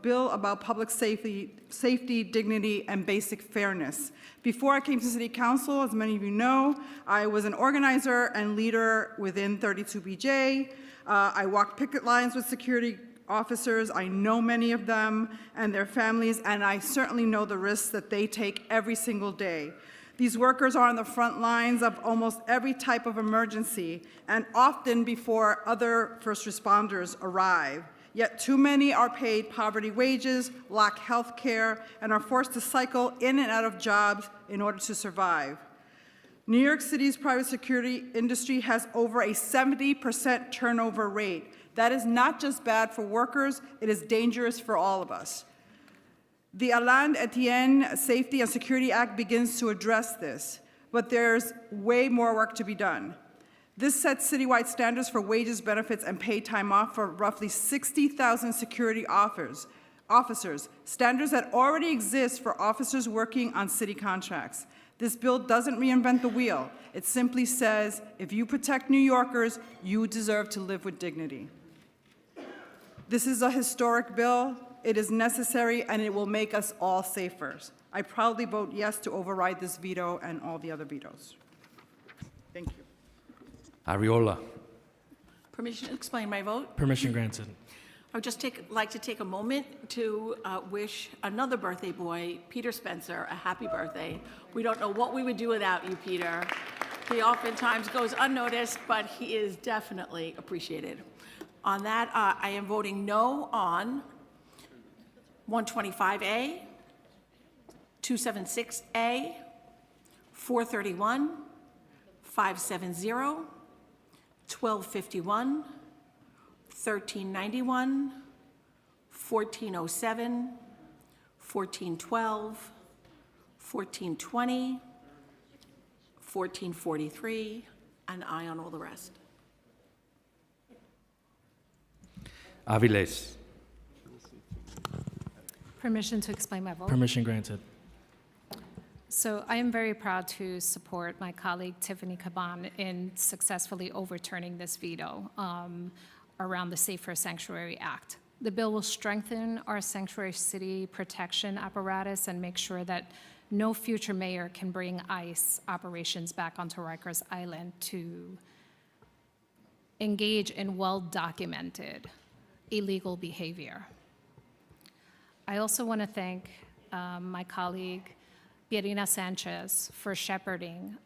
bill about public safety, dignity, and basic fairness. Before I came to City Council, as many of you know, I was an organizer and leader within 32BJ. I walked picket lines with security officers. I know many of them and their families, and I certainly know the risks that they take every single day. These workers are on the front lines of almost every type of emergency, and often before other first responders arrive. Yet too many are paid poverty wages, lack health care, and are forced to cycle in and out of jobs in order to survive. New York City's private security industry has over a 70% turnover rate. That is not just bad for workers, it is dangerous for all of us. The Alain Etienne Safety and Security Act begins to address this, but there's way more work to be done. This sets citywide standards for wages, benefits, and paid time off for roughly 60,000 security officers, standards that already exist for officers working on city contracts. This bill doesn't reinvent the wheel. It simply says, if you protect New Yorkers, you deserve to live with dignity. This is a historic bill. It is necessary, and it will make us all safer. I proudly vote yes to override this veto and all the other vetoes. Thank you. Arriola. Permission to explain my vote? Permission granted. I would just like to take a moment to wish another birthday boy, Peter Spencer, a happy birthday. We don't know what we would do without you, Peter. He oftentimes goes unnoticed, but he is definitely appreciated. On that, I am voting no on 125A, 276A, 431, 570, 1251, 1391, 1407, 1412, 1420, 1443, and aye on all the rest. Aviles. Permission to explain my vote. Permission granted. So I am very proud to support my colleague Tiffany Caban in successfully overturning this veto around the Safer Sanctuary Act. The bill will strengthen our sanctuary city protection apparatus and make sure that no future mayor can bring ICE operations back onto Rikers Island to engage in well-documented illegal behavior. I also want to thank my colleague, Pierina Sanchez, for shepherding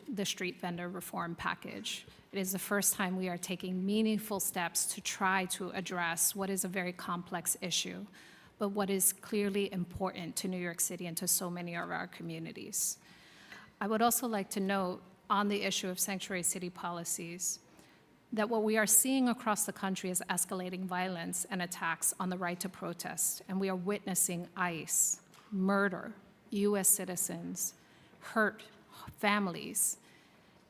the street vendor reform package. It is the first time we are taking meaningful steps to try to address what is a very complex issue, but what is clearly important to New York City and to so many of our communities. I would also like to note on the issue of sanctuary city policies that what we are seeing across the country is escalating violence and attacks on the right to protest, and we are witnessing ICE murder U.S. citizens, hurt families,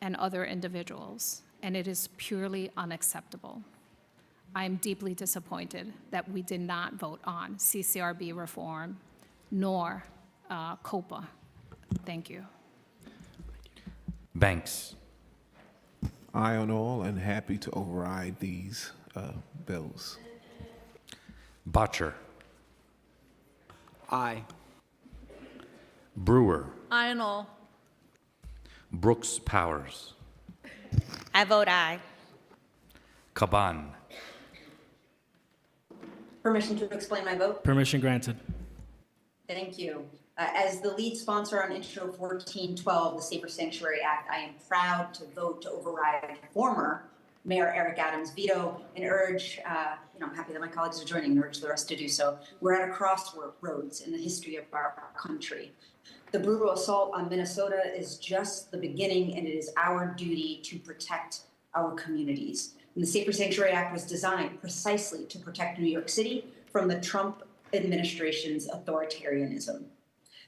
and other individuals, and it is purely unacceptable. I am deeply disappointed that we did not vote on CCRB reform nor COPA. Thank you. Banks. Aye on all and happy to override these bills. Butcher. Aye. Brewer. Aye and all. Brooks Powers. I vote aye. Caban. Permission to explain my vote? Permission granted. Thank you. As the lead sponsor on Intro 1412, the Safer Sanctuary Act, I am proud to vote to override former Mayor Eric Adams' veto and urge, I'm happy that my colleagues are joining and urge the rest to do so. We're at a crossroads in the history of our country. The brutal assault on Minnesota is just the beginning, and it is our duty to protect our communities. And the Safer Sanctuary Act was designed precisely to protect New York City from the Trump administration's authoritarianism.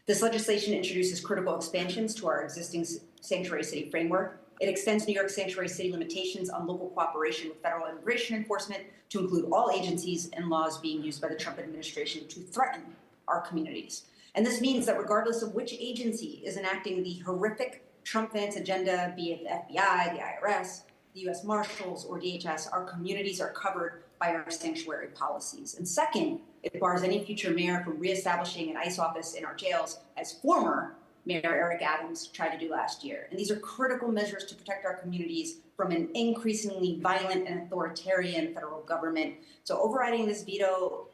This legislation introduces critical expansions to our existing sanctuary city framework. It extends New York sanctuary city limitations on local cooperation with federal immigration enforcement to include all agencies and laws being used by the Trump administration to threaten our communities. And this means that regardless of which agency is enacting the horrific Trump-Vance agenda, be it the FBI, the IRS, the U.S. Marshals, or DHS, our communities are covered by our sanctuary policies. And second, it bars any future mayor from reestablishing an ICE office in our jails, as former Mayor Eric Adams tried to do last year. And these are critical measures to protect our communities from an increasingly violent and authoritarian federal government. So overriding this veto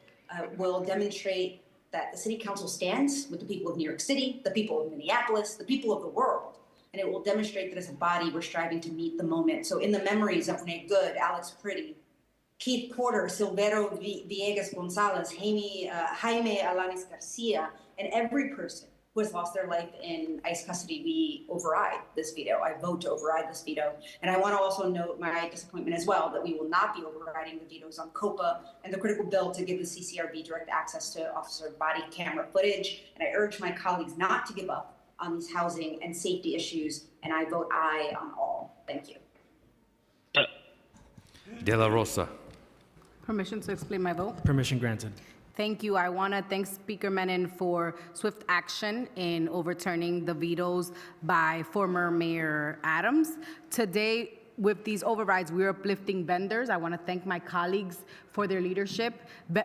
will demonstrate that the City Council stands with the people of New York City, the people of Minneapolis, the people of the world. And it will demonstrate that as a body, we're striving to meet the moment. So in the memories of Renee Good, Alex Priddy, Keith Porter, Silvero Villegas Gonzalez, Jaime Alanis Garcia, and every person who has lost their life in ICE custody, we override this veto. I vote to override this veto. And I want to also note my disappointment as well that we will not be overriding the vetoes on COPA and the critical bill to give the CCRB direct access to officer body camera footage. And I urge my colleagues not to give up on these housing and safety issues, and I vote aye on all. Thank you. De La Rosa. Permission to explain my vote? Permission granted. Thank you. I want to thank Speaker Menon for swift action in overturning the vetoes by former Mayor Adams. Today, with these overrides, we're uplifting vendors. I want to thank my colleagues for their leadership.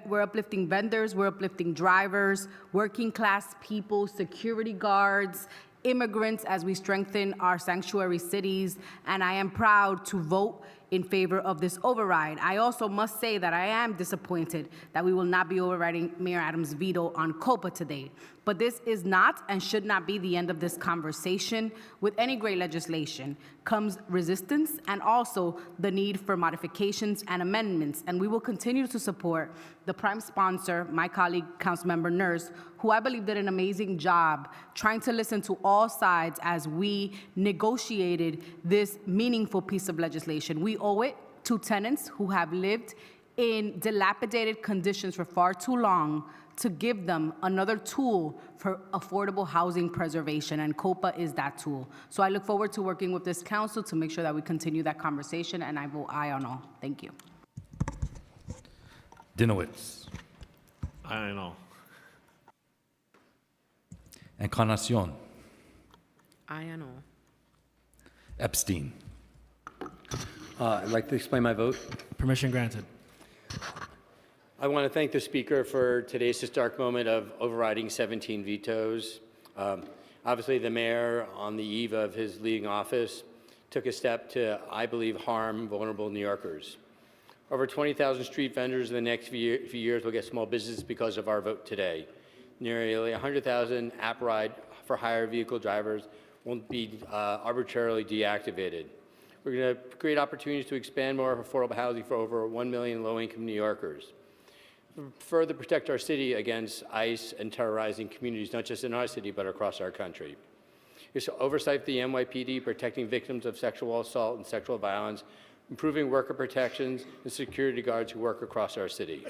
We're uplifting vendors, we're uplifting drivers, working class people, security guards, immigrants as we strengthen our sanctuary cities. And I am proud to vote in favor of this override. I also must say that I am disappointed that we will not be overriding Mayor Adams' veto on COPA today. But this is not and should not be the end of this conversation. With any great legislation comes resistance and also the need for modifications and amendments. And we will continue to support the prime sponsor, my colleague, Councilmember Nurse, who I believe did an amazing job trying to listen to all sides as we negotiated this meaningful piece of legislation. We owe it to tenants who have lived in dilapidated conditions for far too long to give them another tool for affordable housing preservation, and COPA is that tool. So I look forward to working with this council to make sure that we continue that conversation, and I vote aye on all. Thank you. Dinowitz. Aye on all. Encarnacion. Aye on all. Epstein. I'd like to explain my vote. Permission granted. I want to thank the Speaker for today's historic moment of overriding 17 vetoes. Obviously, the mayor, on the eve of his leaving office, took a step to, I believe, harm vulnerable New Yorkers. Over 20,000 street vendors in the next few years will get small business because of our vote today. Nearly 100,000 app ride for hire vehicle drivers won't be arbitrarily deactivated. We're going to create opportunities to expand more affordable housing for over 1 million low-income New Yorkers. Further protect our city against ICE and terrorizing communities, not just in our city, but across our country. It's oversight of the NYPD, protecting victims of sexual assault and sexual violence, improving worker protections, and security guards who work across our city.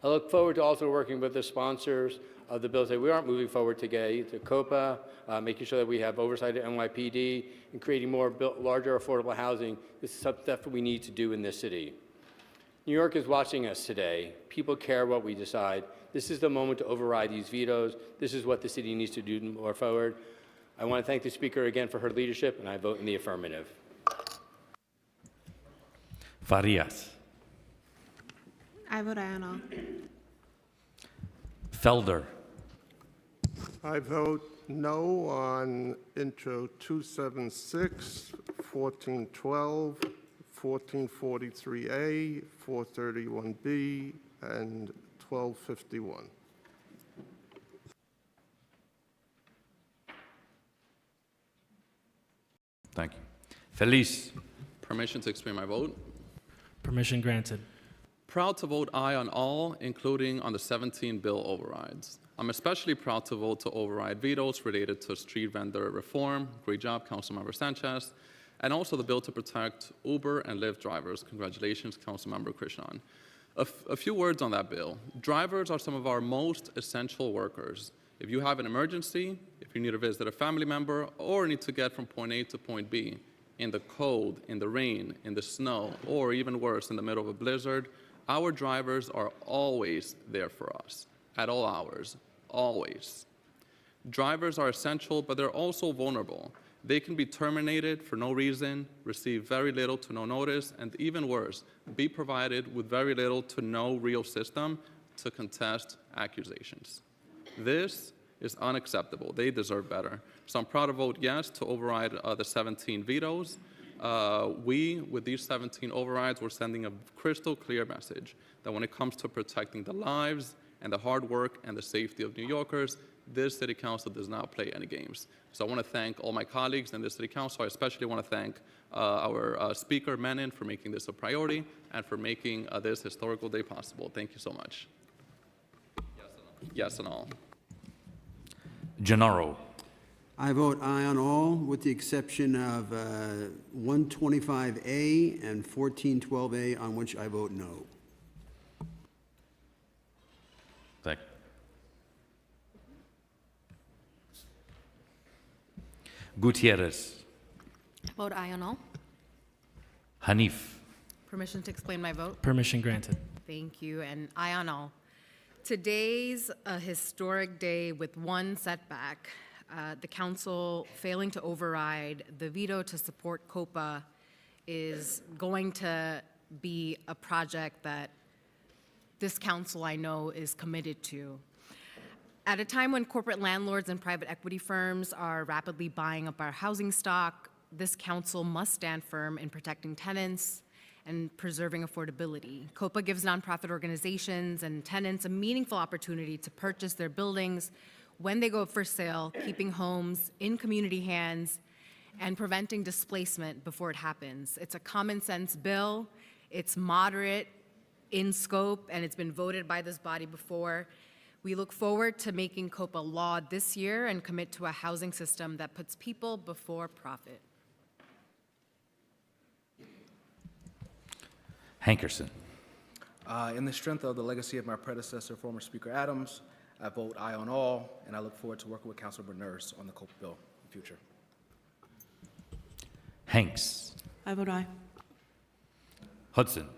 I look forward to also working with the sponsors of the bills that we aren't moving forward today, to COPA, making sure that we have oversight of NYPD, and creating more larger affordable housing. This is stuff that we need to do in this city. New York is watching us today. People care what we decide. This is the moment to override these vetoes. This is what the city needs to do more forward. I want to thank the Speaker again for her leadership, and I vote in the affirmative. Farias. I vote aye on all. Felder. I vote no on Intro 276, 1412, 1443A, 431B, and 1251. Thank you. Feliz. Permission to explain my vote. Permission granted. Proud to vote aye on all, including on the 17 bill overrides. I'm especially proud to vote to override vetoes related to street vendor reform. Great job, Councilmember Sanchez. And also the bill to protect Uber and Lyft drivers. Congratulations, Councilmember Krishnan. A few words on that bill. Drivers are some of our most essential workers. If you have an emergency, if you need to visit a family member, or need to get from point A to point B, in the cold, in the rain, in the snow, or even worse, in the middle of a blizzard, our drivers are always there for us, at all hours, always. Drivers are essential, but they're also vulnerable. They can be terminated for no reason, receive very little to no notice, and even worse, be provided with very little to no real system to contest accusations. This is unacceptable. They deserve better. So I'm proud to vote yes to override the 17 vetoes. With these 17 overrides, we're sending a crystal clear message that when it comes to protecting the lives and the hard work and the safety of New Yorkers, this City Council does not play any games. So I want to thank all my colleagues in the City Council. I especially want to thank our Speaker, Menon, for making this a priority and for making this historical day possible. Thank you so much. Yes and all. Gennaro. I vote aye on all, with the exception of 125A and 1412A, on which I vote no. Thank you. Gutierrez. Vote aye on all. Hanif. Permission to explain my vote. Permission granted. Thank you, and aye on all. Today's a historic day with one setback. The council failing to override the veto to support COPA is going to be a project that this council, I know, is committed to. At a time when corporate landlords and private equity firms are rapidly buying up our housing stock, this council must stand firm in protecting tenants and preserving affordability. COPA gives nonprofit organizations and tenants a meaningful opportunity to purchase their buildings when they go up for sale, keeping homes in community hands and preventing displacement before it happens. It's a common sense bill. It's moderate in scope, and it's been voted by this body before. We look forward to making COPA law this year and commit to a housing system that puts people before profit. Hankerson. In the strength of the legacy of my predecessor, former Speaker Adams, I vote aye on all, and I look forward to working with Councilmember Nurse on the COPA bill in the future. Hanks. I vote aye. Hudson.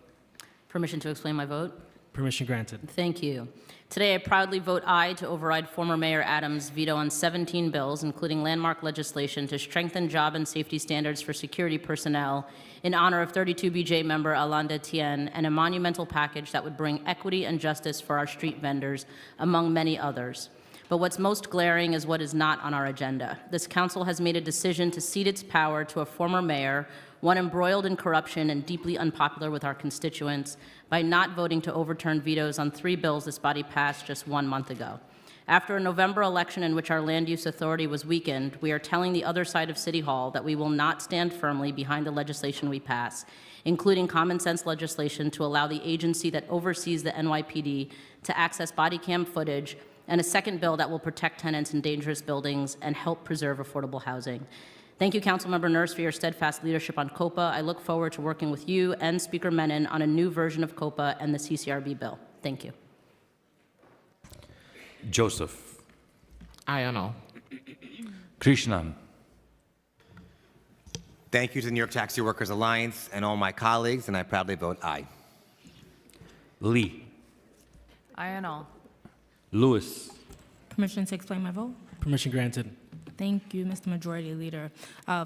Permission to explain my vote. Permission granted. Thank you. Today, I proudly vote aye to override former Mayor Adams' veto on 17 bills, including landmark legislation to strengthen job and safety standards for security personnel in honor of 32BJ member Alanda Tien, and a monumental package that would bring equity and justice for our street vendors, among many others. But what's most glaring is what is not on our agenda. This council has made a decision to cede its power to a former mayor, one embroiled in corruption and deeply unpopular with our constituents, by not voting to overturn vetoes on 3 bills this body passed just 1 month ago. After a November election in which our land use authority was weakened, we are telling the other side of City Hall that we will not stand firmly behind the legislation we pass, including common sense legislation to allow the agency that oversees the NYPD to access body cam footage, and a second bill that will protect tenants in dangerous buildings and help preserve affordable housing. Thank you, Councilmember Nurse, for your steadfast leadership on COPA. I look forward to working with you and Speaker Menon on a new version of COPA and the CCRB bill. Thank you. Joseph. Aye on all. Krishnan. Thank you to the New York Taxi Workers Alliance and all my colleagues, and I proudly vote aye. Lee. Aye on all. Lewis. Permission to explain my vote? Permission granted. Thank you, Mr. Majority Leader.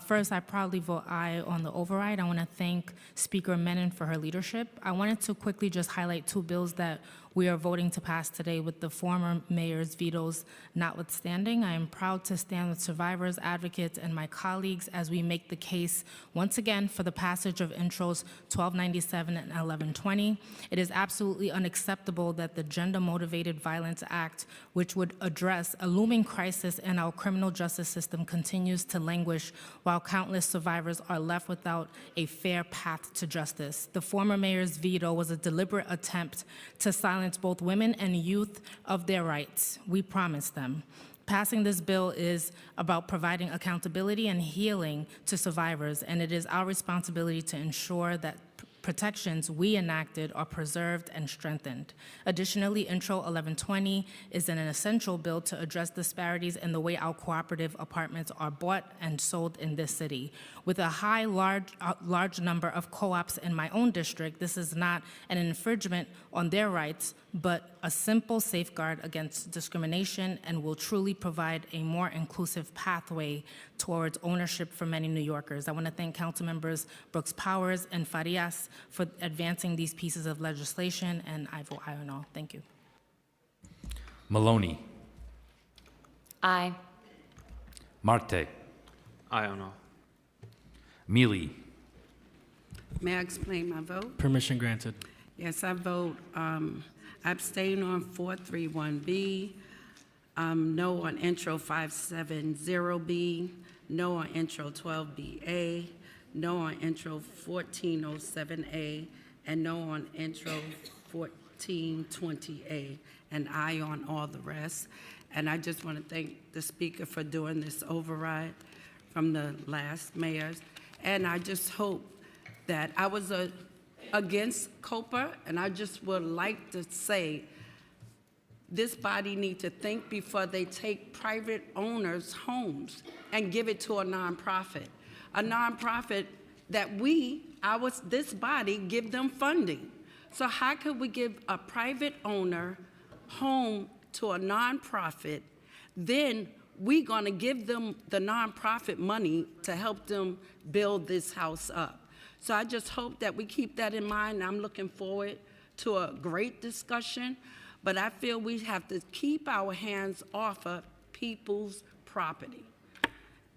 First, I proudly vote aye on the override. I want to thank Speaker Menon for her leadership. I wanted to quickly just highlight 2 bills that we are voting to pass today with the former mayor's vetoes notwithstanding. I am proud to stand with survivors, advocates, and my colleagues as we make the case once again for the passage of intros 1297 and 1120. It is absolutely unacceptable that the Gender Motivated Violence Act, which would address a looming crisis in our criminal justice system, continues to languish while countless survivors are left without a fair path to justice. The former mayor's veto was a deliberate attempt to silence both women and youth of their rights. We promised them. Passing this bill is about providing accountability and healing to survivors, and it is our responsibility to ensure that protections we enacted are preserved and strengthened. Additionally, Intro 1120 is an essential bill to address disparities in the way our cooperative apartments are bought and sold in this city. With a large number of co-ops in my own district, this is not an infringement on their rights, but a simple safeguard against discrimination and will truly provide a more inclusive pathway towards ownership for many New Yorkers. I want to thank Council Members Brooks Powers and Farias for advancing these pieces of legislation, and I vote aye on all. Thank you. Maloney. Aye. Marte. Aye on all. Mealy. May I explain my vote? Permission granted. Yes, I vote, I abstain on 431B, no on intro 570B, no on intro 12BA, no on intro 1407A, and no on intro 1420A, and aye on all the rest. And I just want to thank the Speaker for doing this override from the last mayors. And I just hope that I was against COPA, and I just would like to say this body needs to think before they take private owners' homes and give it to a nonprofit that this body, give them funding. So how could we give a private owner home to a nonprofit, then we're gonna give them the nonprofit money to help them build this house up? So I just hope that we keep that in mind. I'm looking forward to a great discussion, but I feel we have to keep our hands off of people's property.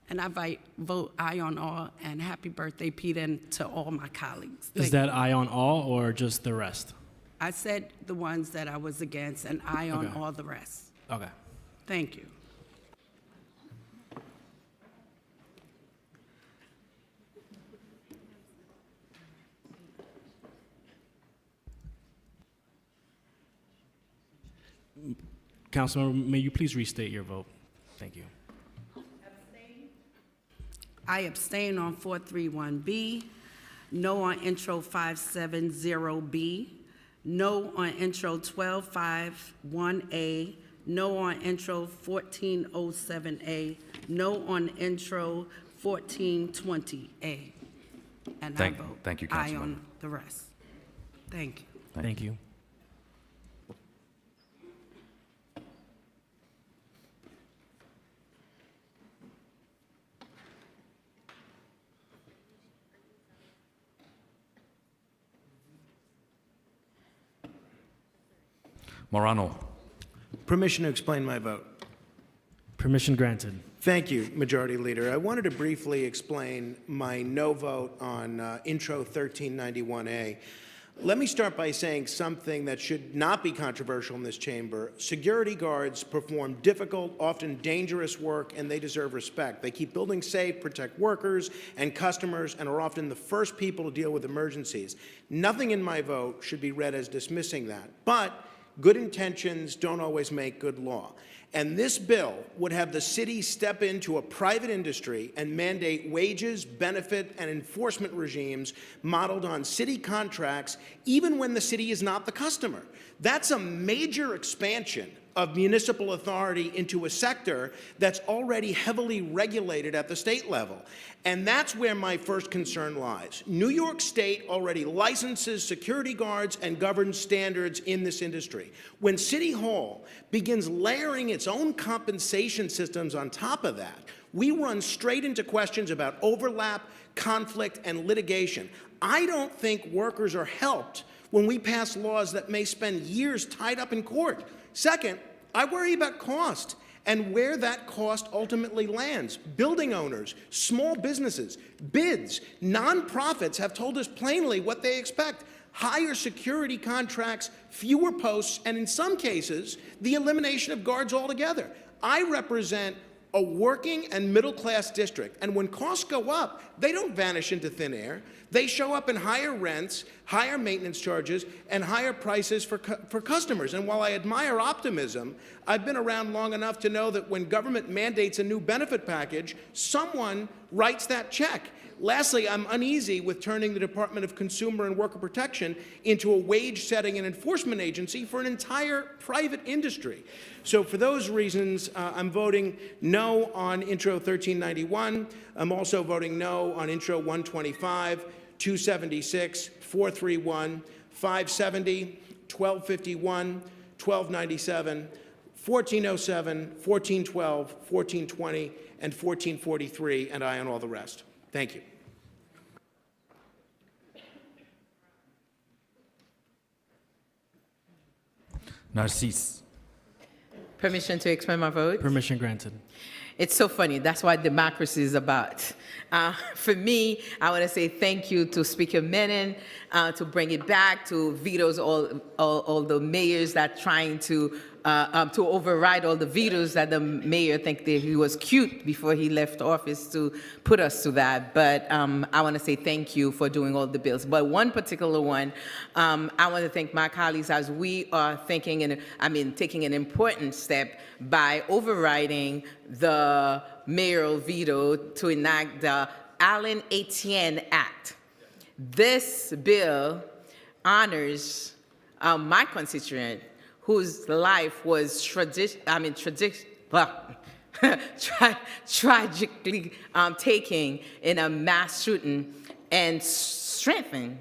And I vote aye on all, and happy birthday, Peter, and to all my colleagues. Is that aye on all or just the rest? I said the ones that I was against, and aye on Okay. all the rest. Okay. Thank you. Councilmember, may you please restate your vote? Thank you. I abstain on 431B, no on intro 570B, no on intro 1251A, no on intro 1407A, no on intro 1420A. And I vote Thank you, aye Councilmember. on the rest. Thank you. Thank you. Morano. Permission to explain my vote. Permission granted. Thank you, Majority Leader. I wanted to briefly explain my no vote on Intro 1391A. Let me start by saying something that should not be controversial in this chamber. Security guards perform difficult, often dangerous work, and they deserve respect. They keep buildings safe, protect workers and customers, and are often the first people to deal with emergencies. Nothing in my vote should be read as dismissing that. But good intentions don't always make good law. And this bill would have the city step into a private industry and mandate wages, benefit, and enforcement regimes modeled on city contracts, even when the city is not the customer. That's a major expansion of municipal authority into a sector that's already heavily regulated at the state level. And that's where my first concern lies. New York State already licenses security guards and governs standards in this industry. When City Hall begins layering its own compensation systems on top of that, we run straight into questions about overlap, conflict, and litigation. I don't think workers are helped when we pass laws that may spend years tied up in court. Second, I worry about cost and where that cost ultimately lands. Building owners, small businesses, bids, nonprofits have told us plainly what they expect: higher security contracts, fewer posts, and in some cases, the elimination of guards altogether. I represent a working and middle-class district, and when costs go up, they don't vanish into thin air. They show up in higher rents, higher maintenance charges, and higher prices for customers. And while I admire optimism, I've been around long enough to know that when government mandates a new benefit package, someone writes that check. Lastly, I'm uneasy with turning the Department of Consumer and Worker Protection into a wage-setting and enforcement agency for an entire private industry. So for those reasons, I'm voting no on Intro 1391. I'm also voting no on Intro 125, 276, 431, 570, 1251, 1297, 1407, 1412, 1420, and 1443, and I on all the rest. Thank you. Narcisse. Permission to explain my vote? Permission granted. It's so funny. That's what democracy is about. For me, I want to say thank you to Speaker Menon to bring it back, to vetoes all the mayors that trying to override all the vetoes that the mayor think that he was cute before he left office to put us to that. But I want to say thank you for doing all the bills. But one particular one, I want to thank my colleagues as we are taking an important step by overriding the mayoral veto to enact the Allen Etienne Act. This bill honors my constituent whose life was tragically taken in a mass shooting, and strengthen.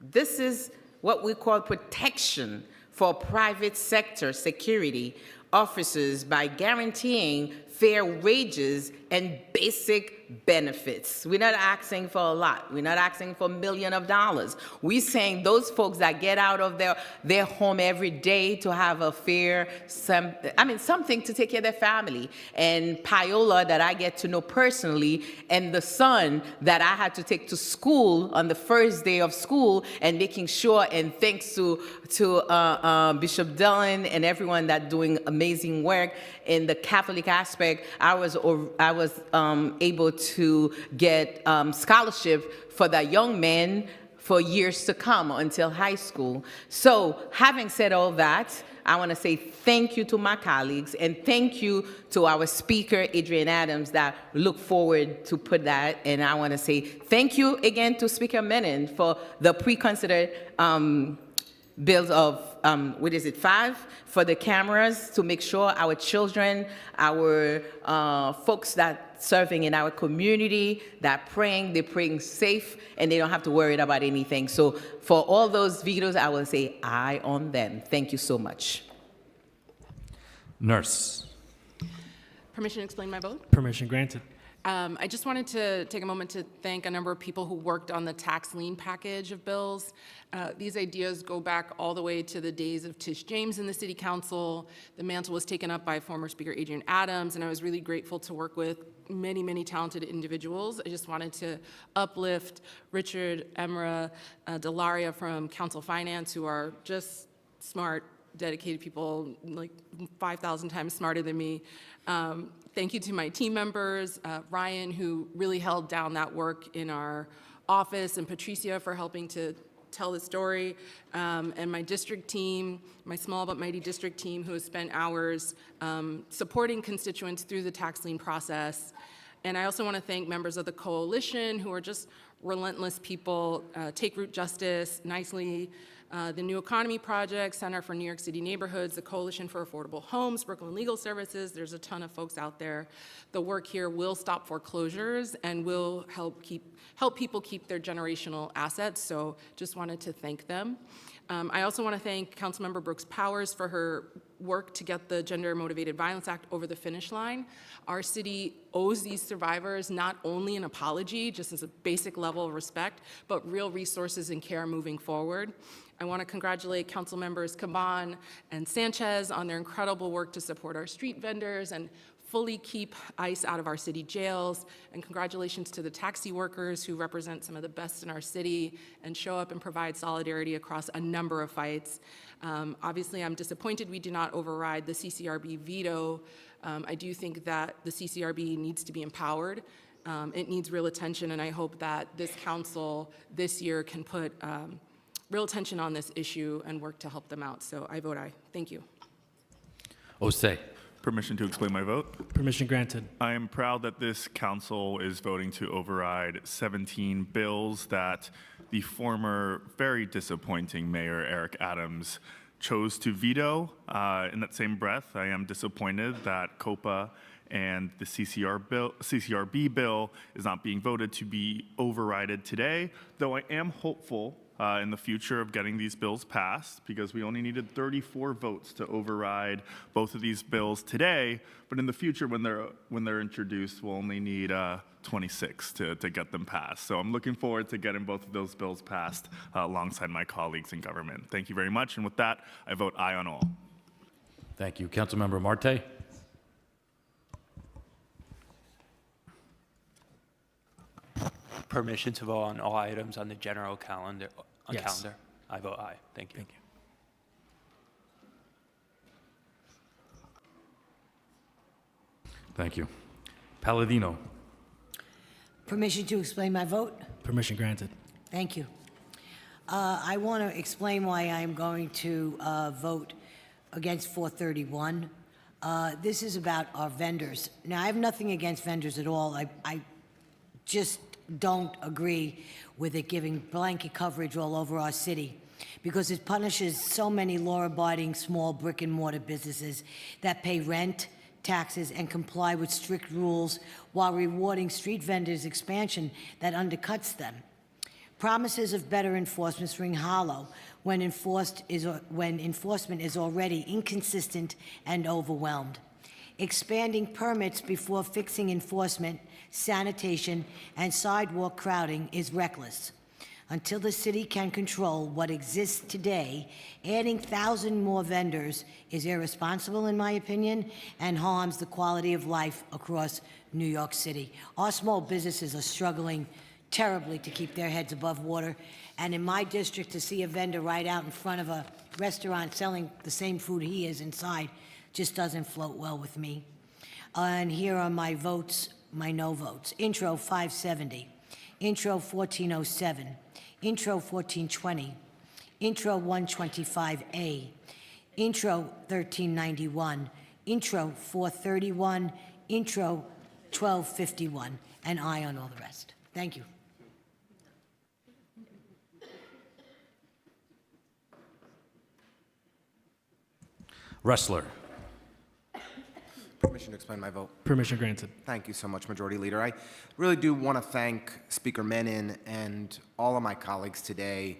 This is what we call protection for private sector security officers by guaranteeing fair wages and basic benefits. We're not asking for a lot. We're not asking for millions of dollars. We're saying those folks that get out of their home every day to have a fair, something to take care of their family. And Paola, that I get to know personally, and the son that I had to take to school on the first day of school, and making sure, and thanks to Bishop Dillon and everyone that doing amazing work in the Catholic aspect, I was able to get scholarship for that young man for years to come until high school. So having said all that, I want to say thank you to my colleagues, and thank you to our speaker, Adrienne Adams, that look forward to put that. And I want to say thank you again to Speaker Menon for the pre-considered bills of, 5 for the cameras, to make sure our children, our folks that serving in our community, that they're praying safe, and they don't have to worry about anything. So for all those vetoes, I will say aye on them. Thank you so much. Nurse. Permission to explain my vote? Permission granted. I just wanted to take a moment to thank a number of people who worked on the tax lien package of bills. These ideas go back all the way to the days of Tish James in the City Council. The mantle was taken up by former Speaker Adrian Adams, and I was really grateful to work with many, many talented individuals. I just wanted to uplift Richard, Emra, Delaria from Council Finance, who are just smart, dedicated people, like 5,000 times smarter than me. Thank you to my team members, Ryan, who really held down that work in our office, and Patricia for helping to tell the story, and my district team, my small but mighty district team, who has spent hours supporting constituents through the tax lien process. And I also want to thank members of the coalition who are just relentless people, Take Root Justice, Nicely, the New Economy Project, Center for New York City Neighborhoods, the Coalition for Affordable Homes, Brooklyn Legal Services. There's a ton of folks out there. The work here will stop foreclosures and will help people keep their generational assets, so just wanted to thank them. I also want to thank Councilmember Brooks Powers for her work to get the Gender Motivated Violence Act over the finish line. Our city owes these survivors not only an apology, just as a basic level of respect, but real resources and care moving forward. I want to congratulate Council Members Caban and Sanchez on their incredible work to support our street vendors and fully keep ICE out of our city jails. And congratulations to the taxi workers who represent some of the best in our city and show up and provide solidarity across a number of fights. Obviously, I'm disappointed we did not override the CCRB veto. I do think that the CCRB needs to be empowered. It needs real attention, and I hope that this council this year can put real attention on this issue and work to help them out. So I vote aye. Thank you. Osei. Permission to explain my vote. Permission granted. I am proud that this council is voting to override 17 bills that the former very disappointing Mayor Eric Adams chose to veto. In that same breath, I am disappointed that COPA and the CCRB bill is not being voted to be overrided today, though I am hopeful in the future of getting these bills passed, because we only needed 34 votes to override both of these bills today, but in the future when they're introduced, we'll only need 26 to get them passed. So I'm looking forward to getting both of those bills passed alongside my colleagues in government. Thank you very much, and with that, I vote aye on all. Thank you. Councilmember Marte. Permission to vote on all items on the general calendar. Yes. I vote aye. Thank you. Thank you. Thank you. Palladino. Permission to explain my vote? Permission granted. Thank you. I want to explain why I'm going to vote against 431. This is about our vendors. Now, I have nothing against vendors at all. I just don't agree with it giving blanket coverage all over our city, because it punishes so many law-abiding small brick-and-mortar businesses that pay rent, taxes, and comply with strict rules while rewarding street vendors' expansion that undercuts them. Promises of better enforcement ring hollow when enforcement is already inconsistent and overwhelmed. Expanding permits before fixing enforcement, sanitation, and sidewalk crowding is reckless. Until the city can control what exists today, adding 1,000 more vendors is irresponsible, in my opinion, and harms the quality of life across New York City. Our small businesses are struggling terribly to keep their heads above water, and in my district, to see a vendor right out in front of a restaurant selling the same food he is inside just doesn't float well with me. And here are my votes, my no votes. Intro 570, Intro 1407, Intro 1420, Intro 125A, Intro 1391, Intro 431, Intro 1251, and aye on all the rest. Thank you. Wrestler. Permission to explain my vote. Permission granted. Thank you so much, Majority Leader. I really do want to thank Speaker Menon and all of my colleagues today,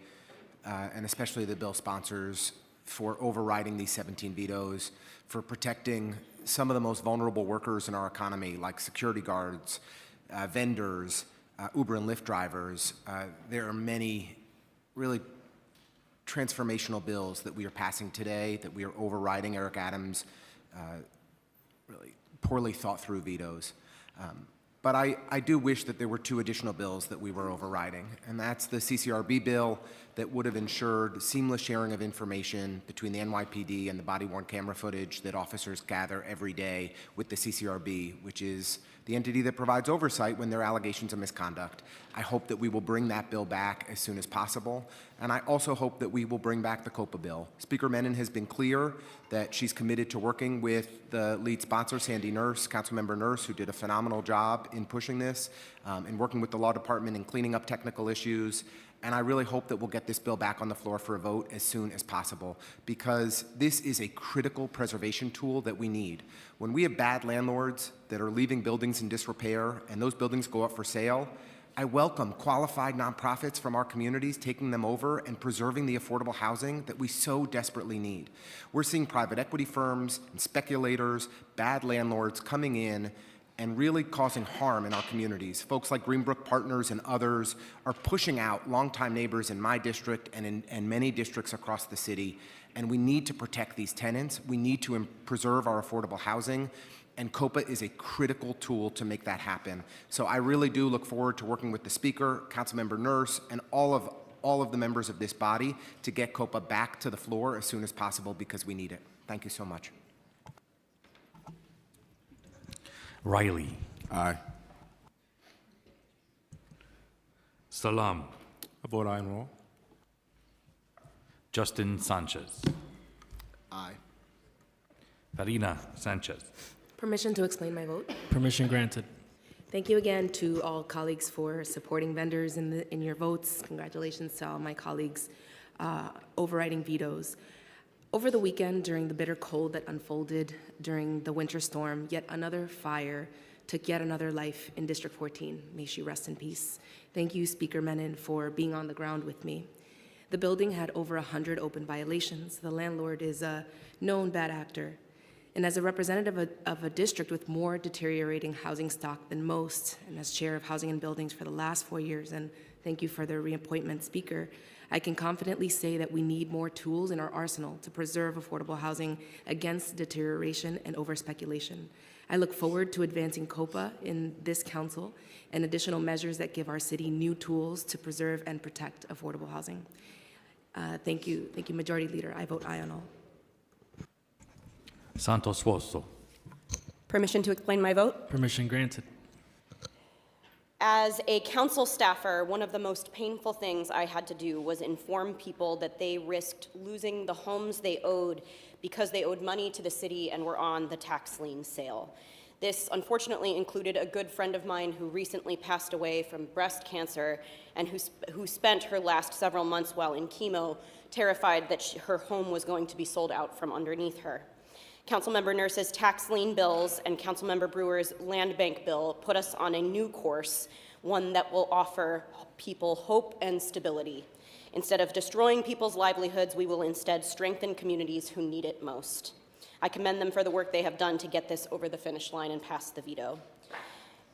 and especially the bill sponsors, for overriding these 17 vetoes, for protecting some of the most vulnerable workers in our economy, like security guards, vendors, Uber and Lyft drivers. There are many really transformational bills that we are passing today, that we are overriding. Eric Adams' really poorly thought through vetoes. But I do wish that there were two additional bills that we were overriding, and that's the CCRB bill that would have ensured seamless sharing of information between the NYPD and the body-worn camera footage that officers gather every day with the CCRB, which is the entity that provides oversight when there are allegations of misconduct. I hope that we will bring that bill back as soon as possible, and I also hope that we will bring back the COPA bill. Speaker Menon has been clear that she's committed to working with the lead sponsor, Sandy Nurse, Councilmember Nurse, who did a phenomenal job in pushing this, and working with the law department and cleaning up technical issues. And I really hope that we'll get this bill back on the floor for a vote as soon as possible, because this is a critical preservation tool that we need. When we have bad landlords that are leaving buildings in disrepair and those buildings go up for sale, I welcome qualified nonprofits from our communities taking them over and preserving the affordable housing that we so desperately need. We're seeing private equity firms and speculators, bad landlords coming in and really causing harm in our communities. Folks like Greenbrook Partners and others are pushing out longtime neighbors in my district and in many districts across the city, and we need to protect these tenants. We need to preserve our affordable housing, and COPA is a critical tool to make that happen. So I really do look forward to working with the Speaker, Councilmember Nurse, and all of the members of this body to get COPA back to the floor as soon as possible, because we need it. Thank you so much. Riley. Aye. Salam. I vote aye on all. Justin Sanchez. Aye. Farina Sanchez. Permission to explain my vote. Permission granted. Thank you again to all colleagues for supporting vendors in your votes. Congratulations to all my colleagues overriding vetoes. Over the weekend, during the bitter cold that unfolded during the winter storm, yet another fire took yet another life in District 14. May she rest in peace. Thank you, Speaker Menon, for being on the ground with me. The building had over 100 open violations. The landlord is a known bad actor. And as a representative of a district with more deteriorating housing stock than most, and as chair of Housing and Buildings for the last 4 years, and thank you for the reappointment, Speaker, I can confidently say that we need more tools in our arsenal to preserve affordable housing against deterioration and over-speculation. I look forward to advancing COPA in this council and additional measures that give our city new tools to preserve and protect affordable housing. Thank you, Majority Leader. I vote aye on all. Santos Woso. Permission to explain my vote. Permission granted. As a council staffer, one of the most painful things I had to do was inform people that they risked losing the homes they owed because they owed money to the city and were on the tax lien sale. This unfortunately included a good friend of mine who recently passed away from breast cancer and who spent her last several months while in chemo terrified that her home was going to be sold out from underneath her. Councilmember Nurse's tax lien bills and Councilmember Brewer's land bank bill put us on a new course, one that will offer people hope and stability. Instead of destroying people's livelihoods, we will instead strengthen communities who need it most. I commend them for the work they have done to get this over the finish line and pass the veto.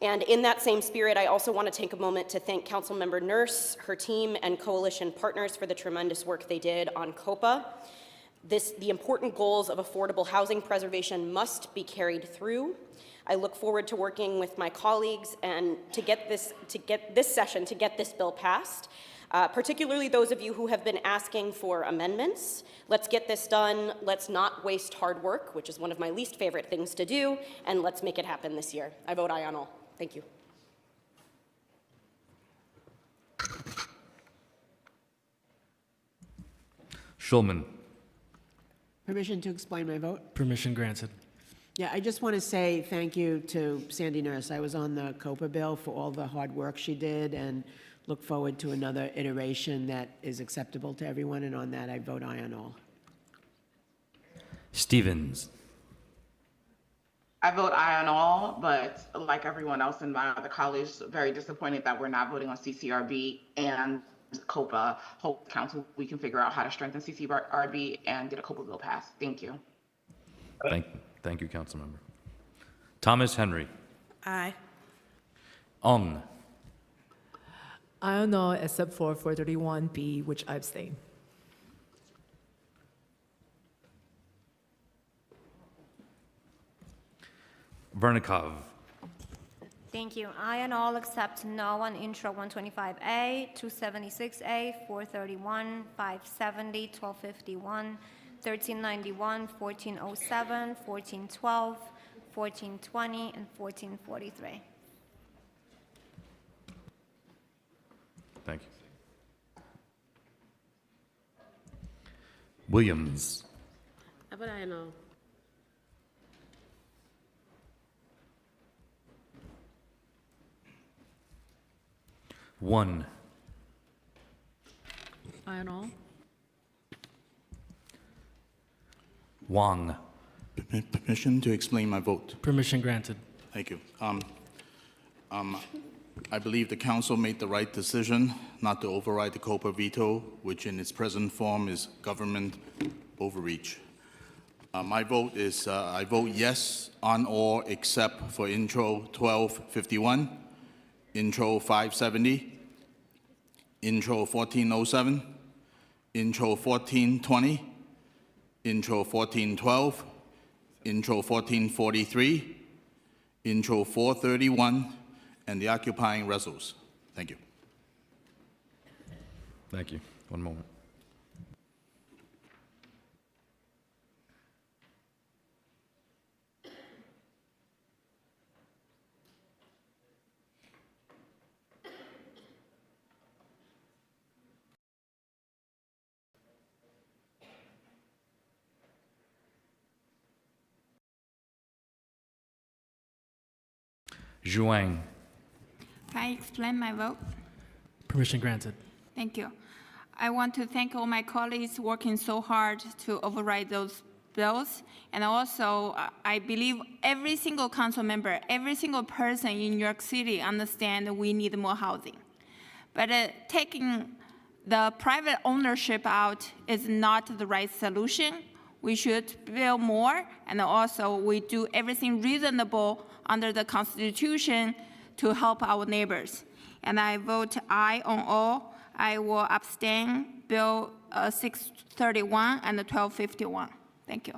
And in that same spirit, I also want to take a moment to thank Councilmember Nurse, her team, and coalition partners for the tremendous work they did on COPA. The important goals of affordable housing preservation must be carried through. I look forward to working with my colleagues and to get this bill passed, particularly those of you who have been asking for amendments. Let's get this done. Let's not waste hard work, which is one of my least favorite things to do, and let's make it happen this year. I vote aye on all. Thank you. Schulman. Permission to explain my vote? Permission granted. Yeah, I just want to say thank you to Sandy Nurse. I was on the COPA bill for all the hard work she did and look forward to another iteration that is acceptable to everyone, and on that I vote aye on all. Stevens. I vote aye on all, but like everyone else in my other colleagues, very disappointed that we're not voting on CCRB and COPA. Hope council we can figure out how to strengthen CCRB and get a COPA bill passed. Thank you. Thank you, Councilmember. Thomas Henry. Aye. Ong. I don't know except for 431B, which I abstain. Vernikov. Thank you. I and all except no on intro 125A, 276A, 431, 570, 1251, 1391, 1407, 1412, 1420, and 1443. Thank you. Williams. I vote aye on all. One. Aye on all. Wang. Permission to explain my vote. Permission granted. Thank you. I believe the council made the right decision not to override the COPA veto, which in its present form is government overreach. My vote is, I vote yes on all except for intro 1251, intro 570, intro 1407, intro 1420, intro 1412, intro 1443, intro 431, and the occupying resolutions. Thank you. Thank you. One moment. Zhuang. Can I explain my vote? Permission granted. Thank you. I want to thank all my colleagues working so hard to override those bills. And also, I believe every single council member, every single person in New York City understand we need more housing. But taking the private ownership out is not the right solution. We should build more, and also we do everything reasonable under the Constitution to help our neighbors. And I vote aye on all. I will abstain Bill 631 and 1251. Thank you.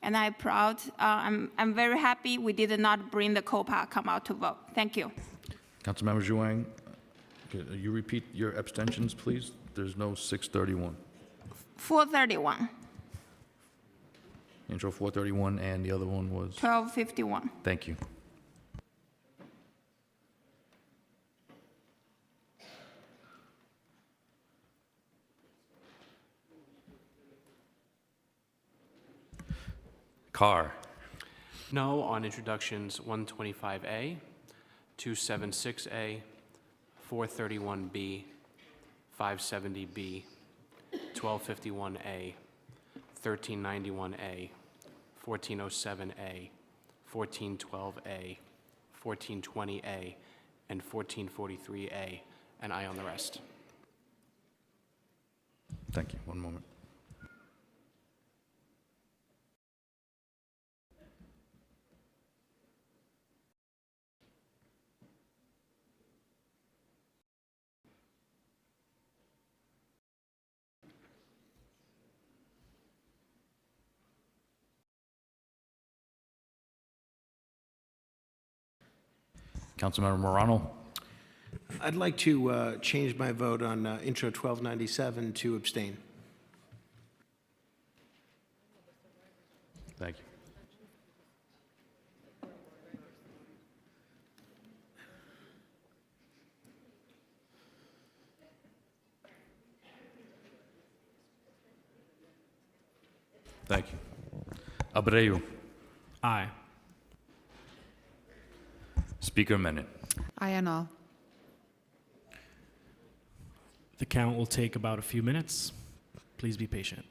And I'm very happy we did not bring the COPA come out to vote. Thank you. Councilmember Zhuang, could you repeat your abstentions, please? There's no 631. 431. Intro 431, and the other one was? 1251. Thank you. Carr. No on introductions 125A, 276A, 431B, 570B, 1251A, 1391A, 1407A, 1412A, 1420A, and 1443A, and aye on the rest. Thank you. One moment. Councilmember Morano. I'd like to change my vote on intro 1297 to abstain. Thank you. Thank you. Abreu. Aye. Speaker Menon. Aye on all. The count will take about a few minutes. Please be patient.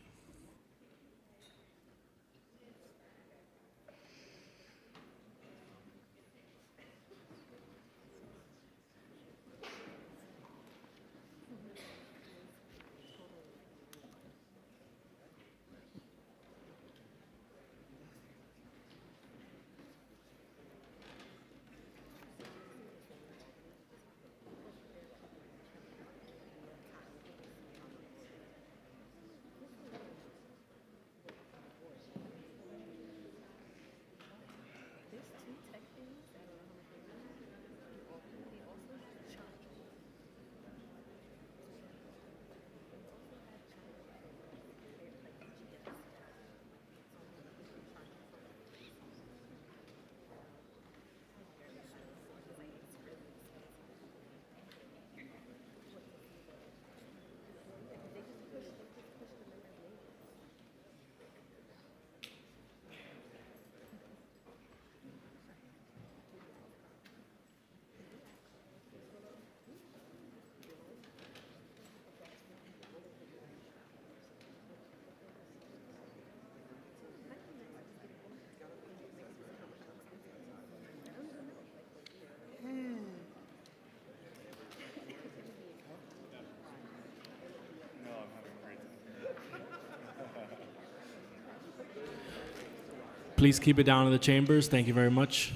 Please keep it down in the chambers. Thank you very much.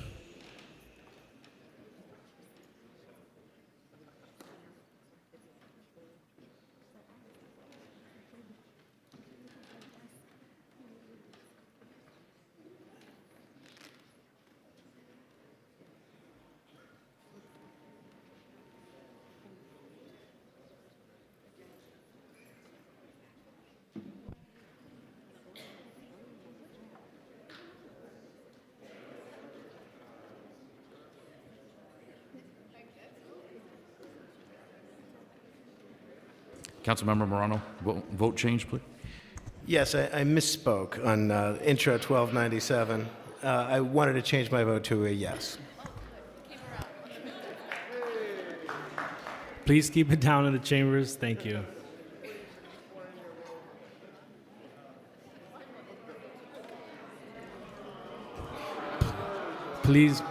Councilmember Morano, vote change, please. Yes, I misspoke on intro 1297. I wanted to change my vote to a yes. Please keep it down in the chambers. Thank you. Please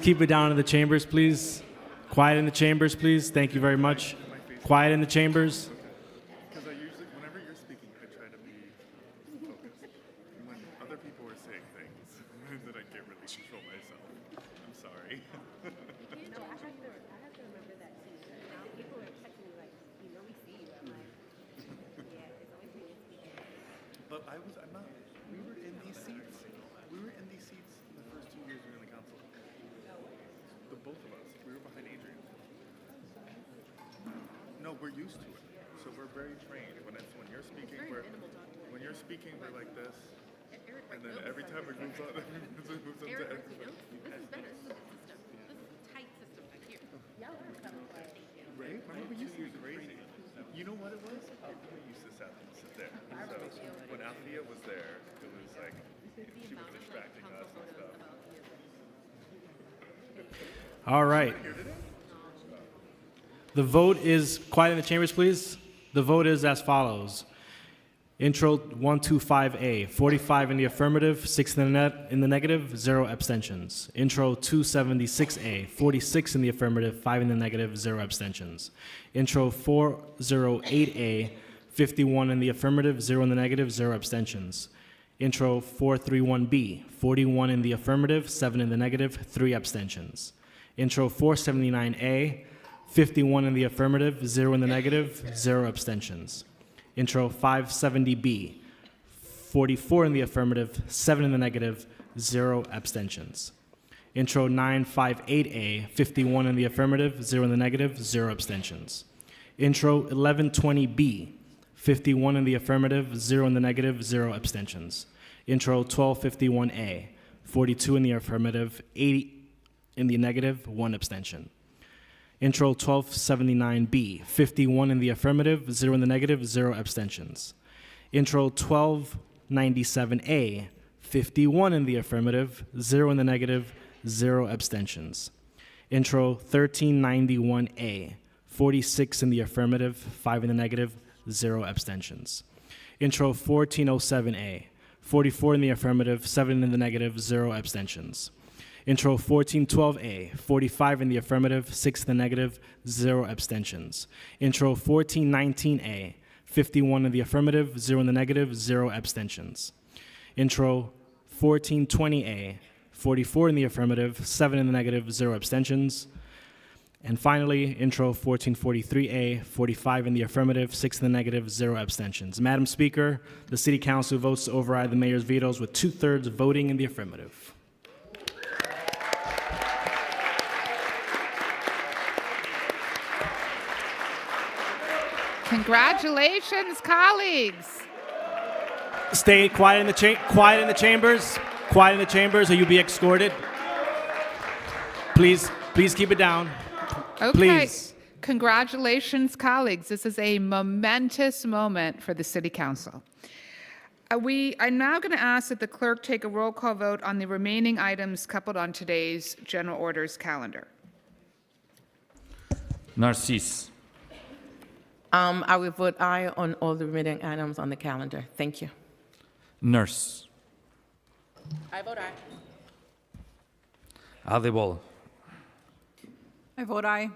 keep it down in the chambers, please. Quiet in the chambers, please. Thank you very much. Quiet in the chambers. Because I usually, whenever you're speaking, I try to be focused. When other people are saying things, then I can't really control myself. I'm sorry. No, I have to remember that too. Now people are texting me like, we see you. I'm like, yeah, it's always me speaking. But we were in these seats. We were in these seats the first 2 years we were in the council. The both of us. We were behind Adrian. No, we're used to it. So we're very trained. When you're speaking, we're like this. And then every time it moves on, it moves on to Eric, this is better. This is a system. This is a tight system right here. Y'all are coming like, right? Remember we used to be crazy. You know what it was? Althea used to sit there. So when Althea was there, it was like she was distracting us and stuff. All right. The vote is, quiet in the chambers, please. The vote is as follows. Intro 125A, 45 in the affirmative, 6 in the negative, 0 abstentions. Intro 276A, 46 in the affirmative, 5 in the negative, 0 abstentions. Intro 408A, 51 in the affirmative, 0 in the negative, 0 abstentions. Intro 431B, 41 in the affirmative, 7 in the negative, 3 abstentions. Intro 479A, 51 in the affirmative, 0 in the negative, 0 abstentions. Intro 570B, 44 in the affirmative, 7 in the negative, 0 abstentions. Intro 958A, 51 in the affirmative, 0 in the negative, 0 abstentions. Intro 1120B, 51 in the affirmative, 0 in the negative, 0 abstentions. Intro 1251A, 42 in the affirmative, 80 in the negative, 1 abstention. Intro 1279B, 51 in the affirmative, 0 in the negative, 0 abstentions. Intro 1297A, 51 in the affirmative, 0 in the negative, 0 abstentions. Intro 1391A, 46 in the affirmative, 5 in the negative, 0 abstentions. Intro 1407A, 44 in the affirmative, 7 in the negative, 0 abstentions. Intro 1412A, 45 in the affirmative, 6 in the negative, 0 abstentions. Intro 1419A, 51 in the affirmative, 0 in the negative, 0 abstentions. Intro 1420A, 44 in the affirmative, 7 in the negative, 0 abstentions. And finally, Intro 1443A, 45 in the affirmative, 6 in the negative, 0 abstentions. Madam Speaker, the City Council votes to override the mayor's vetoes with 2/3 voting in the affirmative. Congratulations, colleagues. Stay quiet in the chambers. Quiet in the chambers, or you'll be escorted. Please keep it down. Okay. Please. Congratulations, colleagues. This is a momentous moment for the City Council. We are now going to ask that the clerk take a roll call vote on the remaining items coupled on today's general orders calendar. Narcisse. I will vote aye on all the remaining items on the calendar. Thank you. Nurse. I vote aye. Adebol. I vote aye.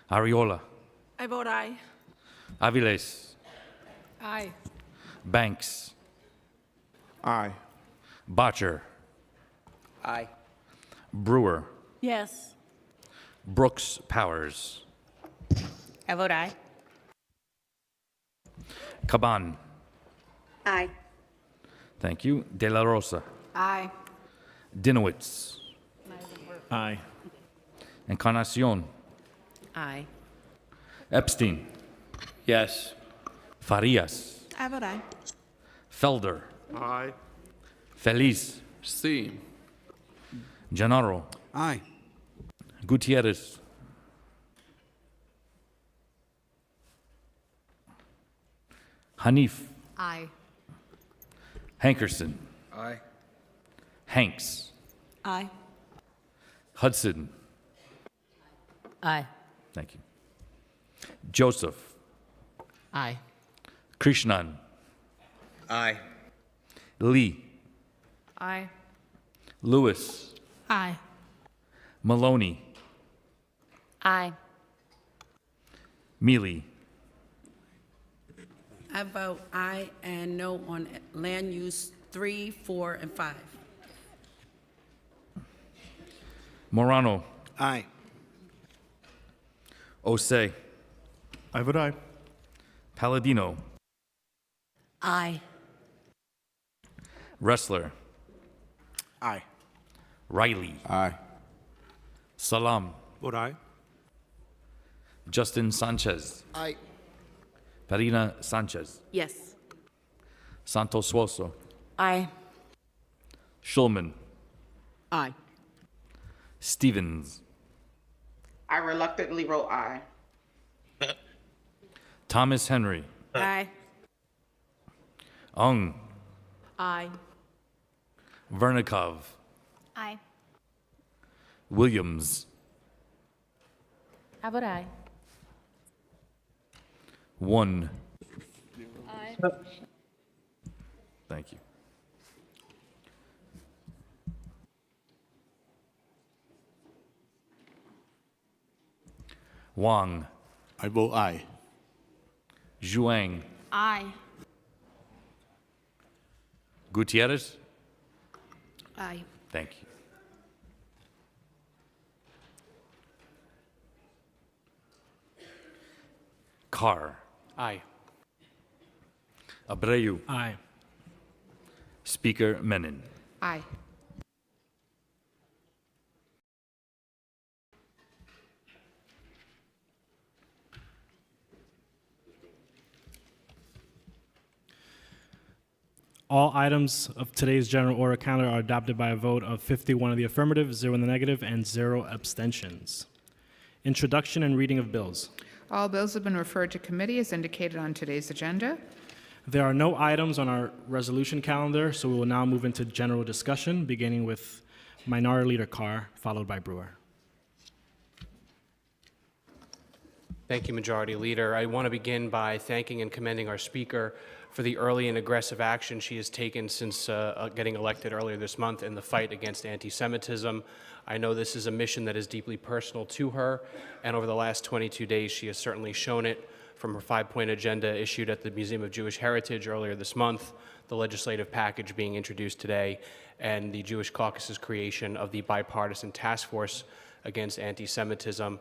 Ariola. I vote aye. Aviles. Aye. Banks. Aye. Botcher. Aye. Brewer. Yes. Brooks Powers. I vote aye. Caban. Aye. Thank you. De La Rosa. Aye. Dinowitz. Aye. Encarnacion. Aye. Epstein. Yes. Farias. I vote aye. Felder. Aye. Feliz. C. Gennaro. Aye. Gutierrez. Hanif. Aye. Hankerson. Aye. Hanks. Aye. Hudson. Aye. Thank you. Joseph. Aye. Krishnan. Aye. Lee. Aye. Lewis. Aye. Maloney. Aye. Mealy. I vote aye and no on land use 3, 4, and 5. Morano. Aye. Osei. I vote aye. Palladino. Aye. Wrestler. Aye. Riley. Aye. Salam. Vote aye. Justin Sanchez. Aye. Farina Sanchez. Yes. Santos Suoso. Aye. Schulman. Aye. Stevens. I reluctantly wrote aye. Thomas Henry. Aye. Ung. Aye. Vernikov. Aye. Williams. I vote aye. 1. Aye. Thank you. Wang. I vote aye. Zhuang. Aye. Gutierrez. Aye. Thank you. Carr. Aye. Abreu. Aye. Speaker Menon. Aye. All items of today's general order calendar are adopted by a vote of 51 in the affirmative, 0 in the negative, and 0 abstentions. Introduction and reading of bills. All bills have been referred to committee as indicated on today's agenda. There are no items on our resolution calendar, so we will now move into general discussion, beginning with Minority Leader Carr, followed by Brewer. Thank you, Majority Leader. I want to begin by thanking and commending our Speaker for the early and aggressive action she has taken since getting elected earlier this month in the fight against anti-Semitism. I know this is a mission that is deeply personal to her, and over the last 22 days, she has certainly shown it from her 5-point agenda issued at the Museum of Jewish Heritage earlier this month, the legislative package being introduced today, and the Jewish Caucus's creation of the bipartisan task force against anti-Semitism.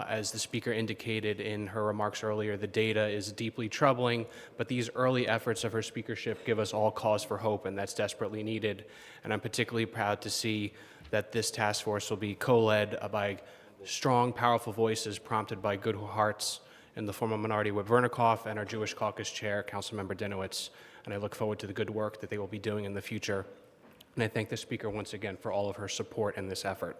As the Speaker indicated in her remarks earlier, the data is deeply troubling, but these early efforts of her speakership give us all cause for hope, and that's desperately needed. And I'm particularly proud to see that this task force will be co-led by strong, powerful voices prompted by good hearts in the former Minority Whip Vernikov and our Jewish Caucus Chair, Councilmember Dinowitz. And I look forward to the good work that they will be doing in the future. And I thank the Speaker once again for all of her support in this effort.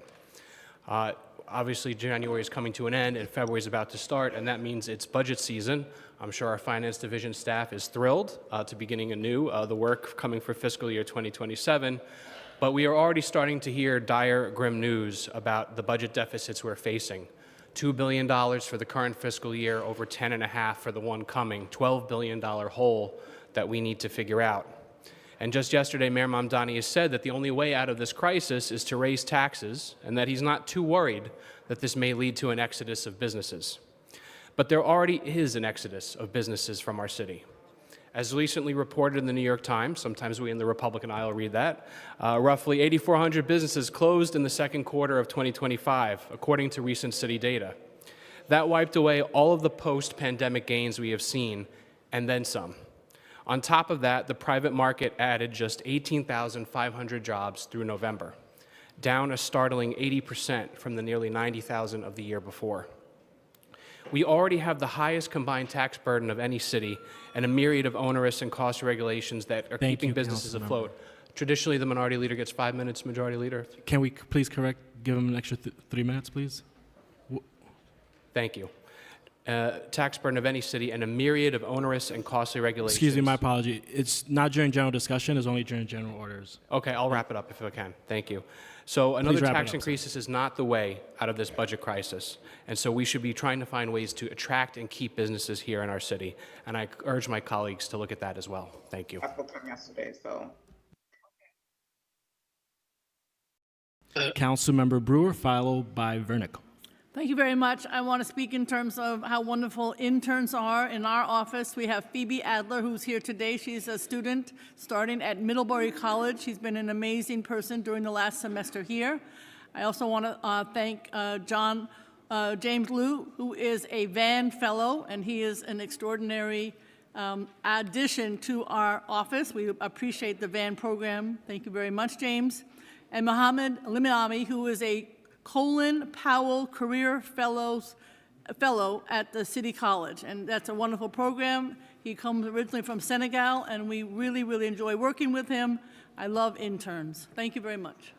Obviously, January is coming to an end and February is about to start, and that means it's budget season. I'm sure our Finance Division staff is thrilled to beginning anew the work coming for fiscal year 2027, but we are already starting to hear dire, grim news about the budget deficits we're facing. $2 billion for the current fiscal year, over $10.5 for the one coming, $12 billion hole that we need to figure out. And just yesterday, Mayor Mamdani has said that the only way out of this crisis is to raise taxes, and that he's not too worried that this may lead to an exodus of businesses. But there already is an exodus of businesses from our city. As recently reported in the New York Times, sometimes we in the Republican aisle read that, roughly 8,400 businesses closed in the second quarter of 2025, according to recent city data. That wiped away all of the post-pandemic gains we have seen, and then some. On top of that, the private market added just 18,500 jobs through November, down a startling 80% from the nearly 90,000 of the year before. We already have the highest combined tax burden of any city and a myriad of onerous and costly regulations that are keeping businesses afloat. Traditionally, the minority leader gets 5 minutes, majority leader. Can we please give him an extra 3 minutes, please? Thank you. Tax burden of any city and a myriad of onerous and costly regulations. Excuse me, my apology. It's not during general discussion, it's only during general orders. Okay, I'll wrap it up if I can. Thank you. So another wrap it tax up, increase is not the way out of this budget crisis. And so we should be trying to find ways to attract and keep businesses here in our city. And I urge my colleagues to look at that as well. Thank you. I spoke to him yesterday, so. Councilmember Brewer, followed by Vernick. Thank you very much. I want to speak in terms of how wonderful interns are in our office. We have Phoebe Adler, who's here today. She's a student starting at Middlebury College. She's been an amazing person during the last semester here. I also want to thank James Liu, who is a Vann Fellow, and he is an extraordinary addition to our office. We appreciate the Vann program. Thank you very much, James. And Mohammed Limami, who is a Colin Powell Career Fellow at the City College, and that's a wonderful program. He comes originally from Senegal, and we really, really enjoy working with him. I love interns. Thank you very much.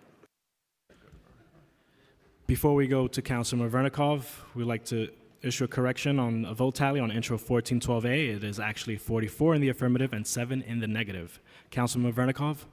Before we go to Councilman Vernikov, we'd like to issue a correction on a vote tally on Intro 1412A. It is actually 44 in the affirmative and 7 in the negative. Councilman Vernikov?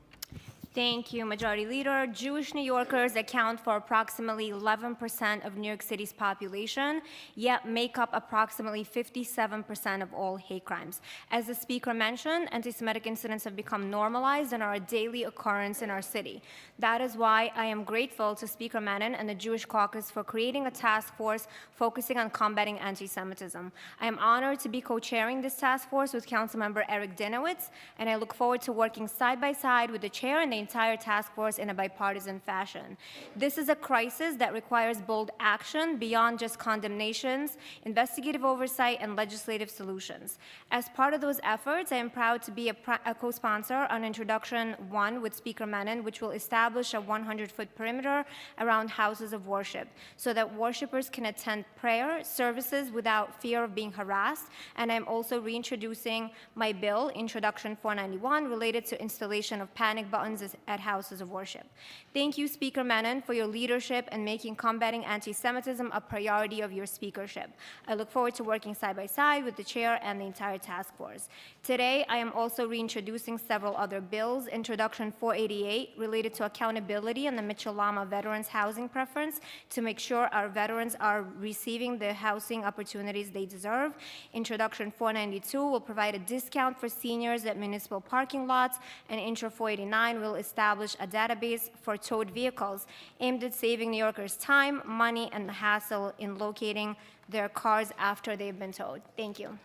Thank you, Majority Leader. Jewish New Yorkers account for approximately 11% of New York City's population, yet make up approximately 57% of all hate crimes. As the Speaker mentioned, anti-Semitic incidents have become normalized and are a daily occurrence in our city. That is why I am grateful to Speaker Menon and the Jewish Caucus for creating a task force focusing on combating anti-Semitism. I am honored to be co-chairing this task force with Councilmember Eric Dinowitz, and I look forward to working side by side with the chair and the entire task force in a bipartisan fashion. This is a crisis that requires bold action beyond just condemnations, investigative oversight, and legislative solutions. As part of those efforts, I am proud to be a co-sponsor on Introduction 1 with Speaker Menon, which will establish a 100-foot perimeter around houses of worship so that worshipers can attend prayer services without fear of being harassed. And I'm also reintroducing my bill, Introduction 491, related to installation of panic buttons at houses of worship. Thank you, Speaker Menon, for your leadership and making combating anti-Semitism a priority of your speakership. I look forward to working side by side with the chair and the entire task force. Today, I am also reintroducing several other bills. Introduction 488, related to accountability and the Mitchell-Lama Veterans Housing Preference to make sure our veterans are receiving the housing opportunities they deserve. Introduction 492 will provide a discount for seniors at municipal parking lots, and Intro 489 will establish a database for towed vehicles aimed at saving New Yorkers time, money, and the hassle in locating their cars after they've been towed. Thank you.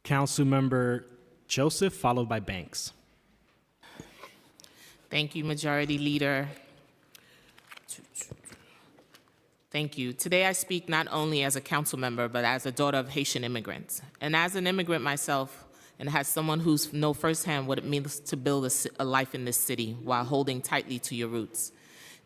Councilmember Joseph, followed by Banks. Thank you, Majority Leader. Thank you. Today I speak not only as a council member, but as a daughter of Haitian immigrants. And as an immigrant myself, and as someone who's know firsthand what it means to build a life in this city while holding tightly to your roots.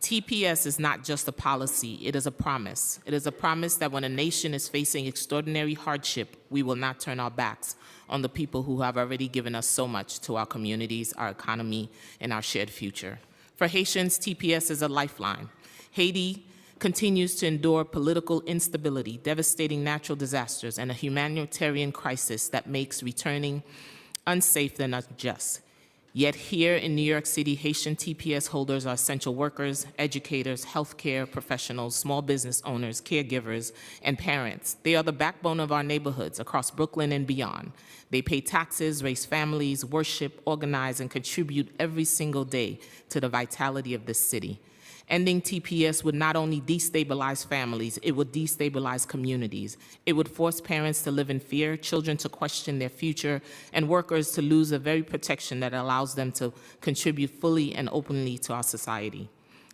TPS is not just a policy, it is a promise. It is a promise that when a nation is facing extraordinary hardship, we will not turn our backs on the people who have already given us so much to our communities, our economy, and our shared future. For Haitians, TPS is a lifeline. Haiti continues to endure political instability, devastating natural disasters, and a humanitarian crisis that makes returning unsafe and unjust. Yet here in New York City, Haitian TPS holders are essential workers, educators, healthcare professionals, small business owners, caregivers, and parents. They are the backbone of our neighborhoods across Brooklyn and beyond. They pay taxes, raise families, worship, organize, and contribute every single day to the vitality of this city. Ending TPS would not only destabilize families, it would destabilize communities. It would force parents to live in fear, children to question their future, and workers to lose the very protection that allows them to contribute fully and openly to our society.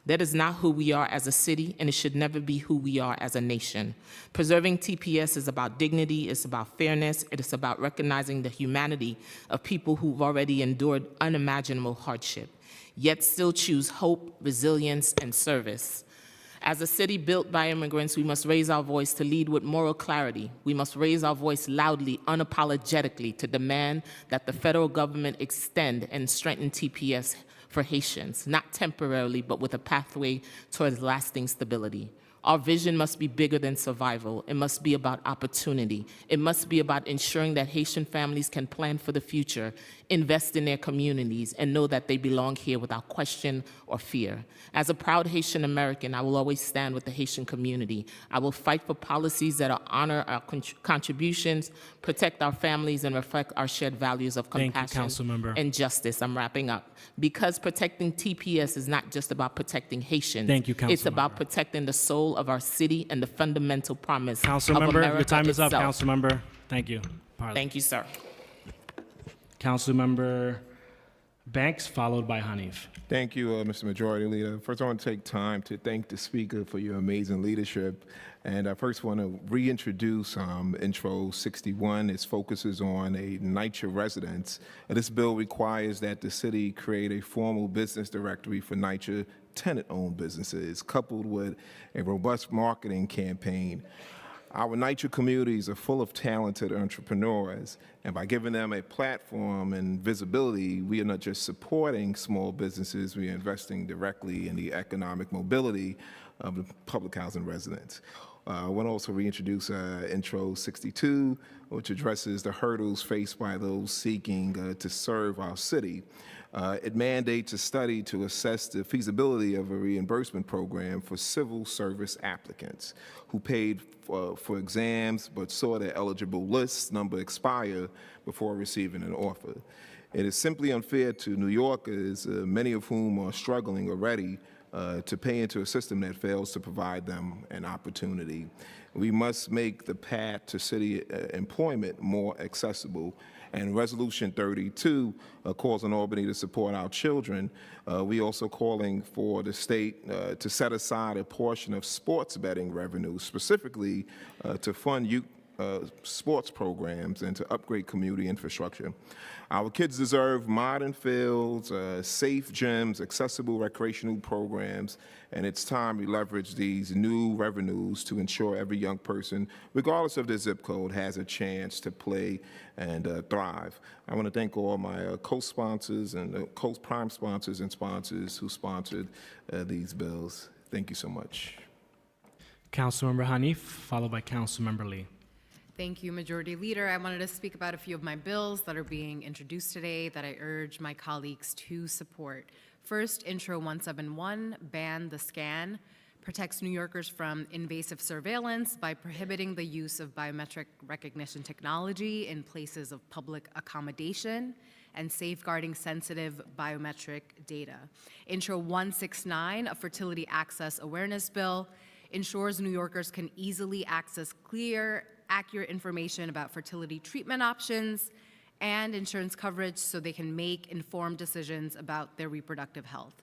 That is not who we are as a city, and it should never be who we are as a nation. Preserving TPS is about dignity, it's about fairness, it is about recognizing the humanity of people who've already endured unimaginable hardship, yet still choose hope, resilience, and service. As a city built by immigrants, we must raise our voice to lead with moral clarity. We must raise our voice loudly, unapologetically, to demand that the federal government extend and strengthen TPS for Haitians, not temporarily, but with a pathway towards lasting stability. Our vision must be bigger than survival. It must be about opportunity. It must be about ensuring that Haitian families can plan for the future, invest in their communities, and know that they belong here without question or fear. As a proud Haitian American, I will always stand with the Haitian community. I will fight for policies that honor our contributions, protect our families, and reflect our shared values of compassion and justice. I'm wrapping up. Because protecting TPS is not just about protecting Haitians. Thank you, It's about protecting the soul of our city and the fundamental promise of Councilmember, America your time is up, itself. Councilmember. Thank you. Thank you, sir. Councilmember Banks, followed by Hanif. Thank you, Mr. Majority Leader. First, I want to take time to thank the Speaker for your amazing leadership. And I first want to reintroduce Intro 61. It focuses on a NYCHA residence. This bill requires that the city create a formal business directory for NYCHA tenant-owned businesses, coupled with a robust marketing campaign. Our NYCHA communities are full of talented entrepreneurs, and by giving them a platform and visibility, we are not just supporting small businesses, we are investing directly in the economic mobility of the public housing residents. I want to also reintroduce Intro 62, which addresses the hurdles faced by those seeking to serve our city. It mandates a study to assess the feasibility of a reimbursement program for civil service applicants who paid for exams but saw their eligible list number expire before receiving an offer. It is simply unfair to New Yorkers, many of whom are struggling already, to pay into a system that fails to provide them an opportunity. We must make the path to city employment more accessible. And Resolution 32 calls on Albany to support our children. We also calling for the state to set aside a portion of sports betting revenue, specifically to fund youth sports programs and to upgrade community infrastructure. Our kids deserve modern fields, safe gyms, accessible recreational programs, and it's time we leverage these new revenues to ensure every young person, regardless of their zip code, has a chance to play and thrive. I want to thank all my co-sponsors and co-prime sponsors and sponsors who sponsored these bills. Thank you so much. Councilmember Hanif, followed by Councilmember Lee. Thank you, Majority Leader. I wanted to speak about a few of my bills that are being introduced today that I urge my colleagues to support. First, Intro 171, Ban the Scan, protects New Yorkers from invasive surveillance by prohibiting the use of biometric recognition technology in places of public accommodation and safeguarding sensitive biometric data. Intro 169, a fertility access awareness bill, ensures New Yorkers can easily access clear, accurate information about fertility treatment options and insurance coverage so they can make informed decisions about their reproductive health.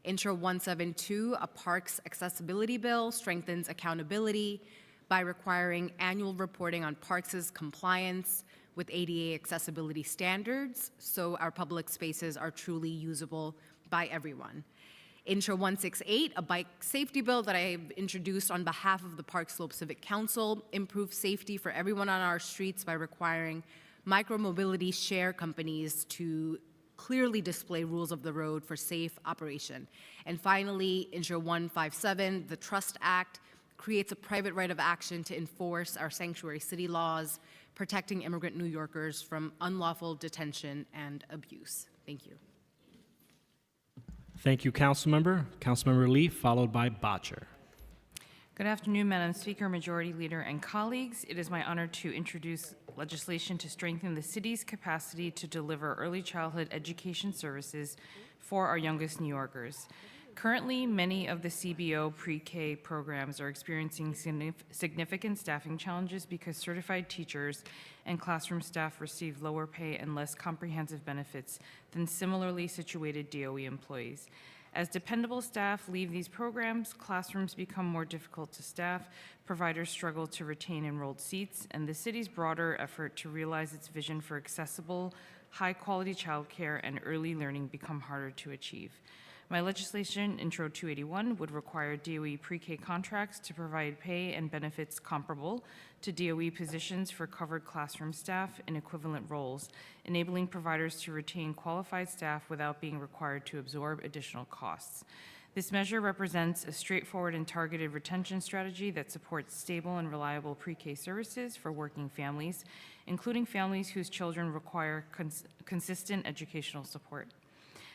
Intro 172, a parks accessibility bill, strengthens accountability by requiring annual reporting on parks' compliance with ADA accessibility standards so our public spaces are truly usable by everyone. Intro 168, a bike safety bill that I have introduced on behalf of the Park Slope Civic Council, improves safety for everyone on our streets by requiring micromobility share companies to clearly display rules of the road for safe operation. And finally, Intro 157, the Trust Act, creates a private right of action to enforce our sanctuary city laws, protecting immigrant New Yorkers from unlawful detention and abuse. Thank you. Thank you, Councilmember. Councilmember Lee, followed by Bottcher. Good afternoon, Madam Speaker, Majority Leader, and colleagues. It is my honor to introduce legislation to strengthen the city's capacity to deliver early childhood education services for our youngest New Yorkers. Currently, many of the CBO pre-K programs are experiencing significant staffing challenges because certified teachers and classroom staff receive lower pay and less comprehensive benefits than similarly situated DOE employees. As dependable staff leave these programs, classrooms become more difficult to staff, providers struggle to retain enrolled seats, and the city's broader effort to realize its vision for accessible, high-quality childcare and early learning become harder to achieve. My legislation, Intro 281, would require DOE pre-K contracts to provide pay and benefits comparable to DOE positions for covered classroom staff in equivalent roles, enabling providers to retain qualified staff without being required to absorb additional costs. This measure represents a straightforward and targeted retention strategy that supports stable and reliable pre-K services for working families, including families whose children require consistent educational support.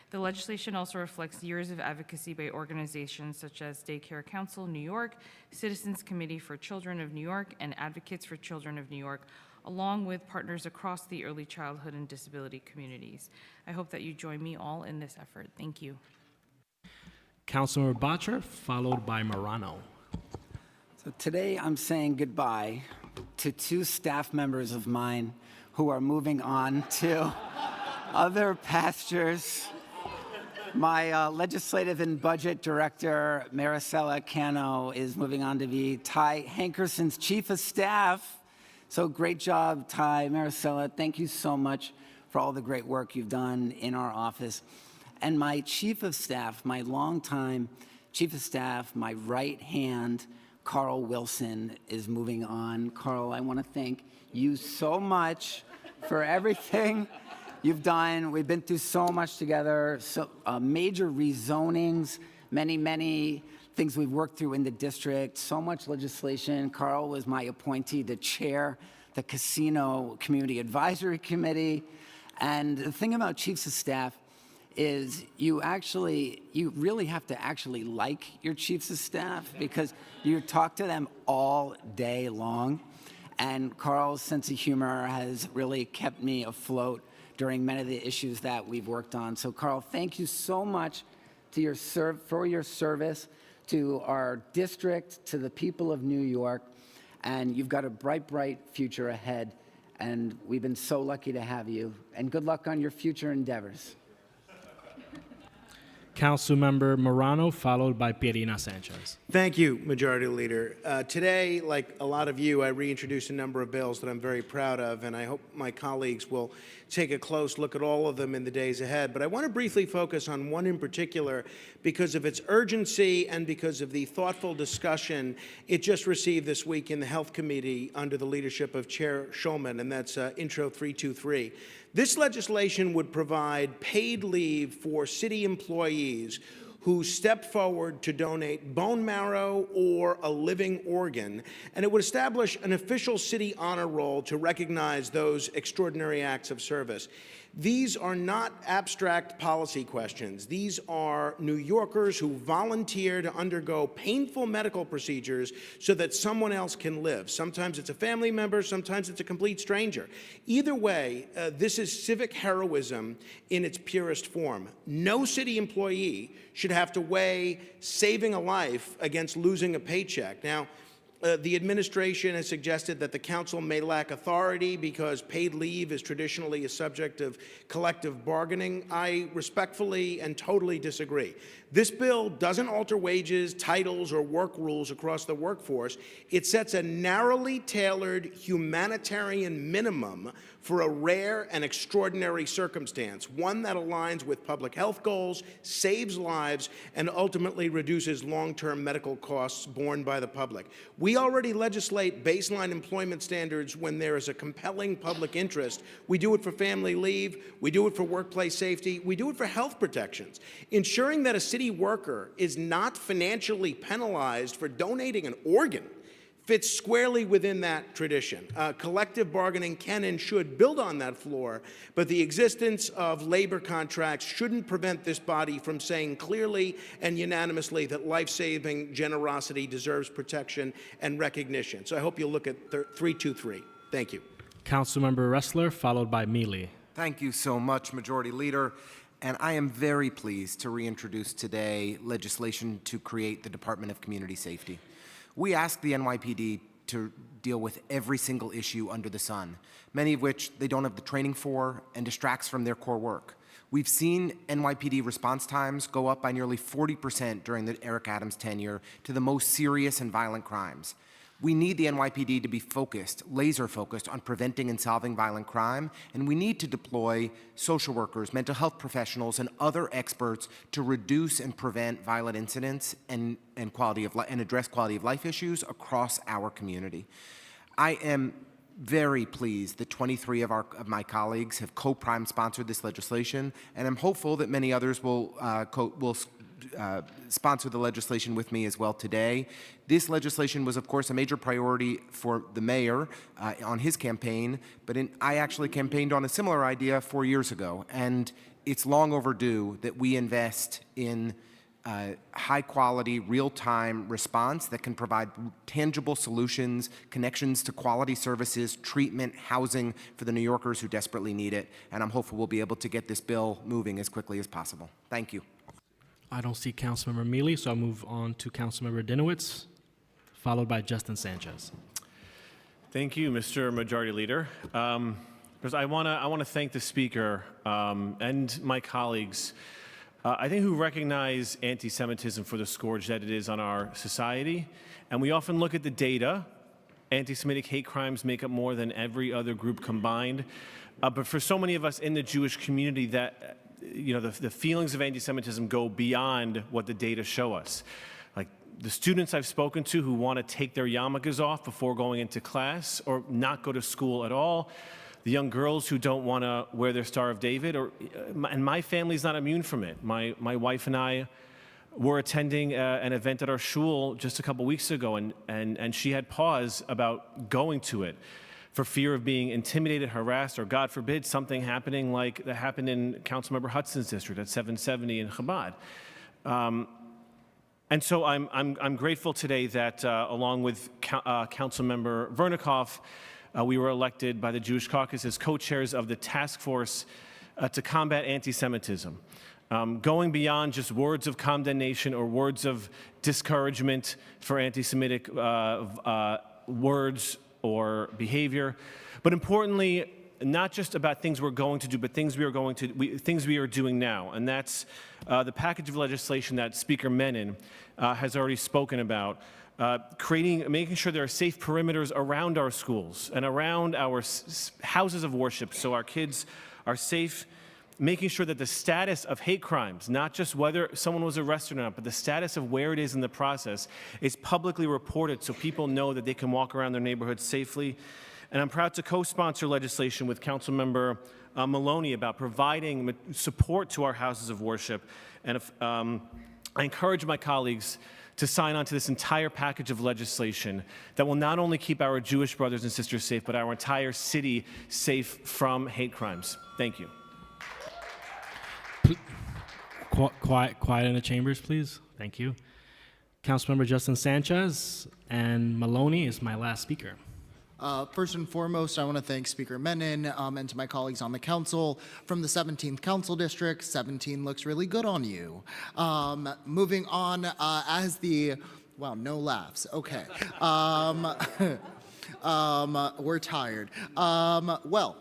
The legislation also reflects years of advocacy by organizations such as Daycare Council New York, Citizens Committee for Children of New York, and Advocates for Children of New York, along with partners across the early childhood and disability communities. I hope that you join me all in this effort. Thank you. Councilmember Bottcher, followed by Morano. So today I'm saying goodbye to two staff members of mine who are moving on to other pastures. My legislative and budget director, Maricela Cano, is moving on to be Ty Hankerson's chief of staff. So great job, Ty, Maricela. Thank you so much for all the great work you've done in our office. And my chief of staff, my longtime chief of staff, my right hand, Carl Wilson, is moving on. Carl, I want to thank you so much for everything you've done. We've been through so much together, so major rezonings, many things we've worked through in the district, so much legislation. Carl was my appointee to chair the Casino Community Advisory Committee. And the thing about chiefs of staff is you really have to actually like your chiefs of staff because you talk to them all day long. And Carl's sense of humor has really kept me afloat during many of the issues that we've worked on. So Carl, thank you so much for your service to our district, to the people of New York, and you've got a bright future ahead, and we've been so lucky to have you, and good luck on your future endeavors. Councilmember Morano, followed by Pierina Sanchez. Thank you, Majority Leader. Today, like a lot of you, I reintroduced a number of bills that I'm very proud of, and I hope my colleagues will take a close look at all of them in the days ahead. But I want to briefly focus on one in particular because of its urgency and because of the thoughtful discussion it just received this week in the Health Committee under the leadership of Chair Schulman, and that's Intro 323. This legislation would provide paid leave for city employees who step forward to donate bone marrow or a living organ, and it would establish an official city honor roll to recognize those extraordinary acts of service. These are not abstract policy questions. These are New Yorkers who volunteer to undergo painful medical procedures so that someone else can live. Sometimes it's a family member, sometimes it's a complete stranger. Either way, this is civic heroism in its purest form. No city employee should have to weigh saving a life against losing a paycheck. Now, the administration has suggested that the council may lack authority because paid leave is traditionally a subject of collective bargaining. I respectfully and totally disagree. This bill doesn't alter wages, titles, or work rules across the workforce. It sets a narrowly tailored humanitarian minimum for a rare and extraordinary circumstance, one that aligns with public health goals, saves lives, and ultimately reduces long-term medical costs borne by the public. We already legislate baseline employment standards when there is a compelling public interest. We do it for family leave, we do it for workplace safety, we do it for health protections. Ensuring that a city worker is not financially penalized for donating an organ fits squarely within that tradition. Collective bargaining can and should build on that floor, but the existence of labor contracts shouldn't prevent this body from saying clearly and unanimously that life-saving generosity deserves protection and recognition. So I hope you'll look at 323. Thank you. Councilmember Ressler, followed by Mealy. Thank you so much, Majority Leader. and I am very pleased to reintroduce today legislation to create the Department of Community Safety. We ask the NYPD to deal with every single issue under the sun, many of which they don't have the training for and distracts from their core work. We've seen NYPD response times go up by nearly 40% during the Eric Adams tenure to the most serious and violent crimes. We need the NYPD to be focused, laser focused on preventing and solving violent crime, and we need to deploy social workers, mental health professionals, and other experts to reduce and prevent violent incidents and address quality of life issues across our community. I am very pleased that 23 of my colleagues have co-prime sponsored this legislation, and I'm hopeful that many others will sponsor the legislation with me as well today. This legislation was, of course, a major priority for the mayor on his campaign, but I actually campaigned on a similar idea 4 years ago, and it's long overdue that we invest in high-quality, real-time response that can provide tangible solutions, connections to quality services, treatment, housing for the New Yorkers who desperately need it, and I'm hopeful we'll be able to get this bill moving as quickly as possible. Thank you. I don't see Councilmember Mealy, so I'll move on to Councilmember Dinowitz, followed by Justin Sanchez. Thank you, Mr. Majority Leader. Because I want to thank the Speaker and my colleagues, I think, who recognize anti-Semitism for the scourge that it is on our society. And we often look at the data. Anti-Semitic hate crimes make up more than every other group combined. But for so many of us in the Jewish community, that the feelings of anti-Semitism go beyond what the data show us. Like the students I've spoken to who want to take their yarmulkes off before going into class or not go to school at all, the young girls who don't want to wear their Star of David, and my family's not immune from it. My wife and I were attending an event at our shul just a couple weeks ago, and she had pause about going to it for fear of being intimidated, harassed, or God forbid, something happening like that happened in Councilmember Hudson's district at 770 in Chabad. And so I'm grateful today that along with Councilmember Vernikoff, we were elected by the Jewish Caucus as co-chairs of the task force to combat anti-Semitism. Going beyond just words of condemnation or words of discouragement for anti-Semitic words or behavior, but importantly, not just about things we're going to do, but things we are doing now, and that's the package of legislation that Speaker Menon has already spoken about, making sure there are safe perimeters around our schools and around our houses of worship, so our kids are safe. Making sure that the status of hate crimes, not just whether someone was arrested or not, but the status of where it is in the process, is publicly reported so people know that they can walk around their neighborhoods safely. And I'm proud to co-sponsor legislation with Councilmember Maloney about providing support to our houses of worship. And I encourage my colleagues to sign on to this entire package of legislation that will not only keep our Jewish brothers and sisters safe, but our entire city safe from hate crimes. Thank you. Quiet in the chambers, please. Thank you. Councilmember Justin Sanchez, and Maloney is my last speaker. First and foremost, I want to thank Speaker Menon and to my colleagues on the council from the 17th Council District. 17 looks really good on you. Moving on, wow, no laughs. Okay. We're tired. Well,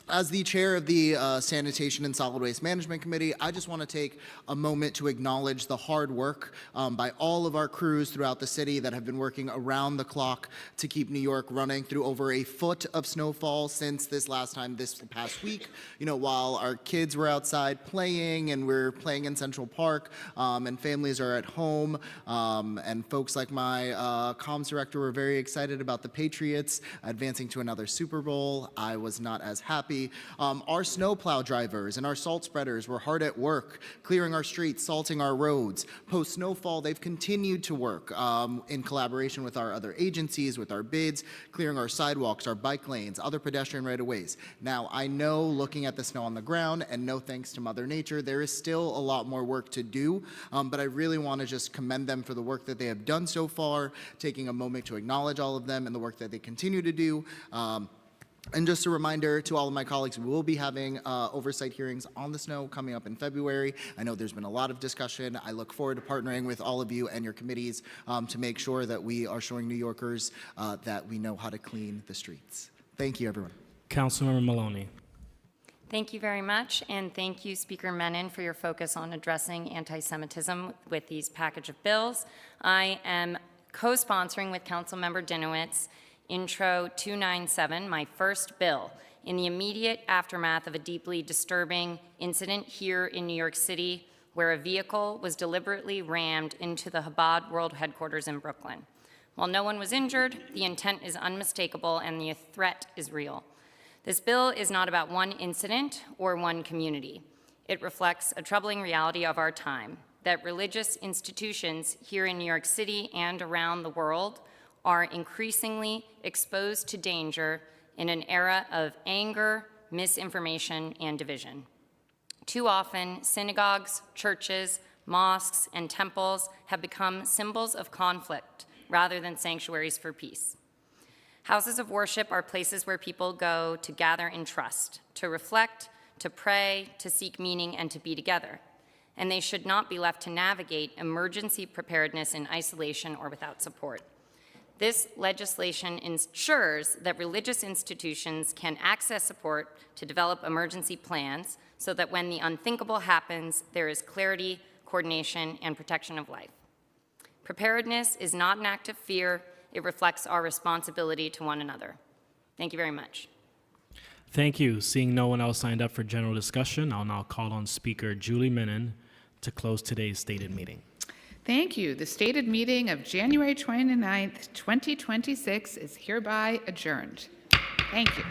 as the chair of the Sanitation and Solid Waste Management Committee, I just want to take a moment to acknowledge the hard work by all of our crews throughout the city that have been working around the clock to keep New York running through over a foot of snowfall since this past week. You know, while our kids were outside playing and we're playing in Central Park and families are at home and folks like my comms director were very excited about the Patriots advancing to another Super Bowl. I was not as happy. Our snowplow drivers and our salt spreaders were hard at work, clearing our streets, salting our roads. Post-snowfall, they've continued to work in collaboration with our other agencies, with our bids, clearing our sidewalks, our bike lanes, other pedestrian right-of-ways. Now, I know, looking at the snow on the ground, and no thanks to Mother Nature, there is still a lot more work to do, but I really want to just commend them for the work that they have done so far, taking a moment to acknowledge all of them and the work that they continue to do. And just a reminder to all of my colleagues, we will be having oversight hearings on the snow coming up in February. I know there's been a lot of discussion. I look forward to partnering with all of you and your committees to make sure that we are showing New Yorkers that we know how to clean the streets. Thank you, everyone. Councilmember Maloney. Thank you very much, and thank you, Speaker Menon, for your focus on addressing anti-Semitism with these package of bills. I am co-sponsoring with Councilmember Dinowitz Intro 297, my first bill, in the immediate aftermath of a deeply disturbing incident here in New York City where a vehicle was deliberately rammed into the Chabad World Headquarters in Brooklyn. While no one was injured, the intent is unmistakable and the threat is real. This bill is not about one incident or one community. It reflects a troubling reality of our time, that religious institutions here in New York City and around the world are increasingly exposed to danger in an era of anger, misinformation, and division. Too often, synagogues, churches, mosques, and temples have become symbols of conflict rather than sanctuaries for peace. Houses of worship are places where people go to gather in trust, to reflect, to pray, to seek meaning, and to be together. And they should not be left to navigate emergency preparedness in isolation or without support. This legislation ensures that religious institutions can access support to develop emergency plans so that when the unthinkable happens, there is clarity, coordination, and protection of life. Preparedness is not an act of fear. It reflects our responsibility to one another. Thank you very much. Thank you. Seeing no one else signed up for general discussion, I'll now call on Speaker Julie Menon to close today's stated meeting. Thank you. The stated meeting of January 29th, 2026 is hereby adjourned. Thank you.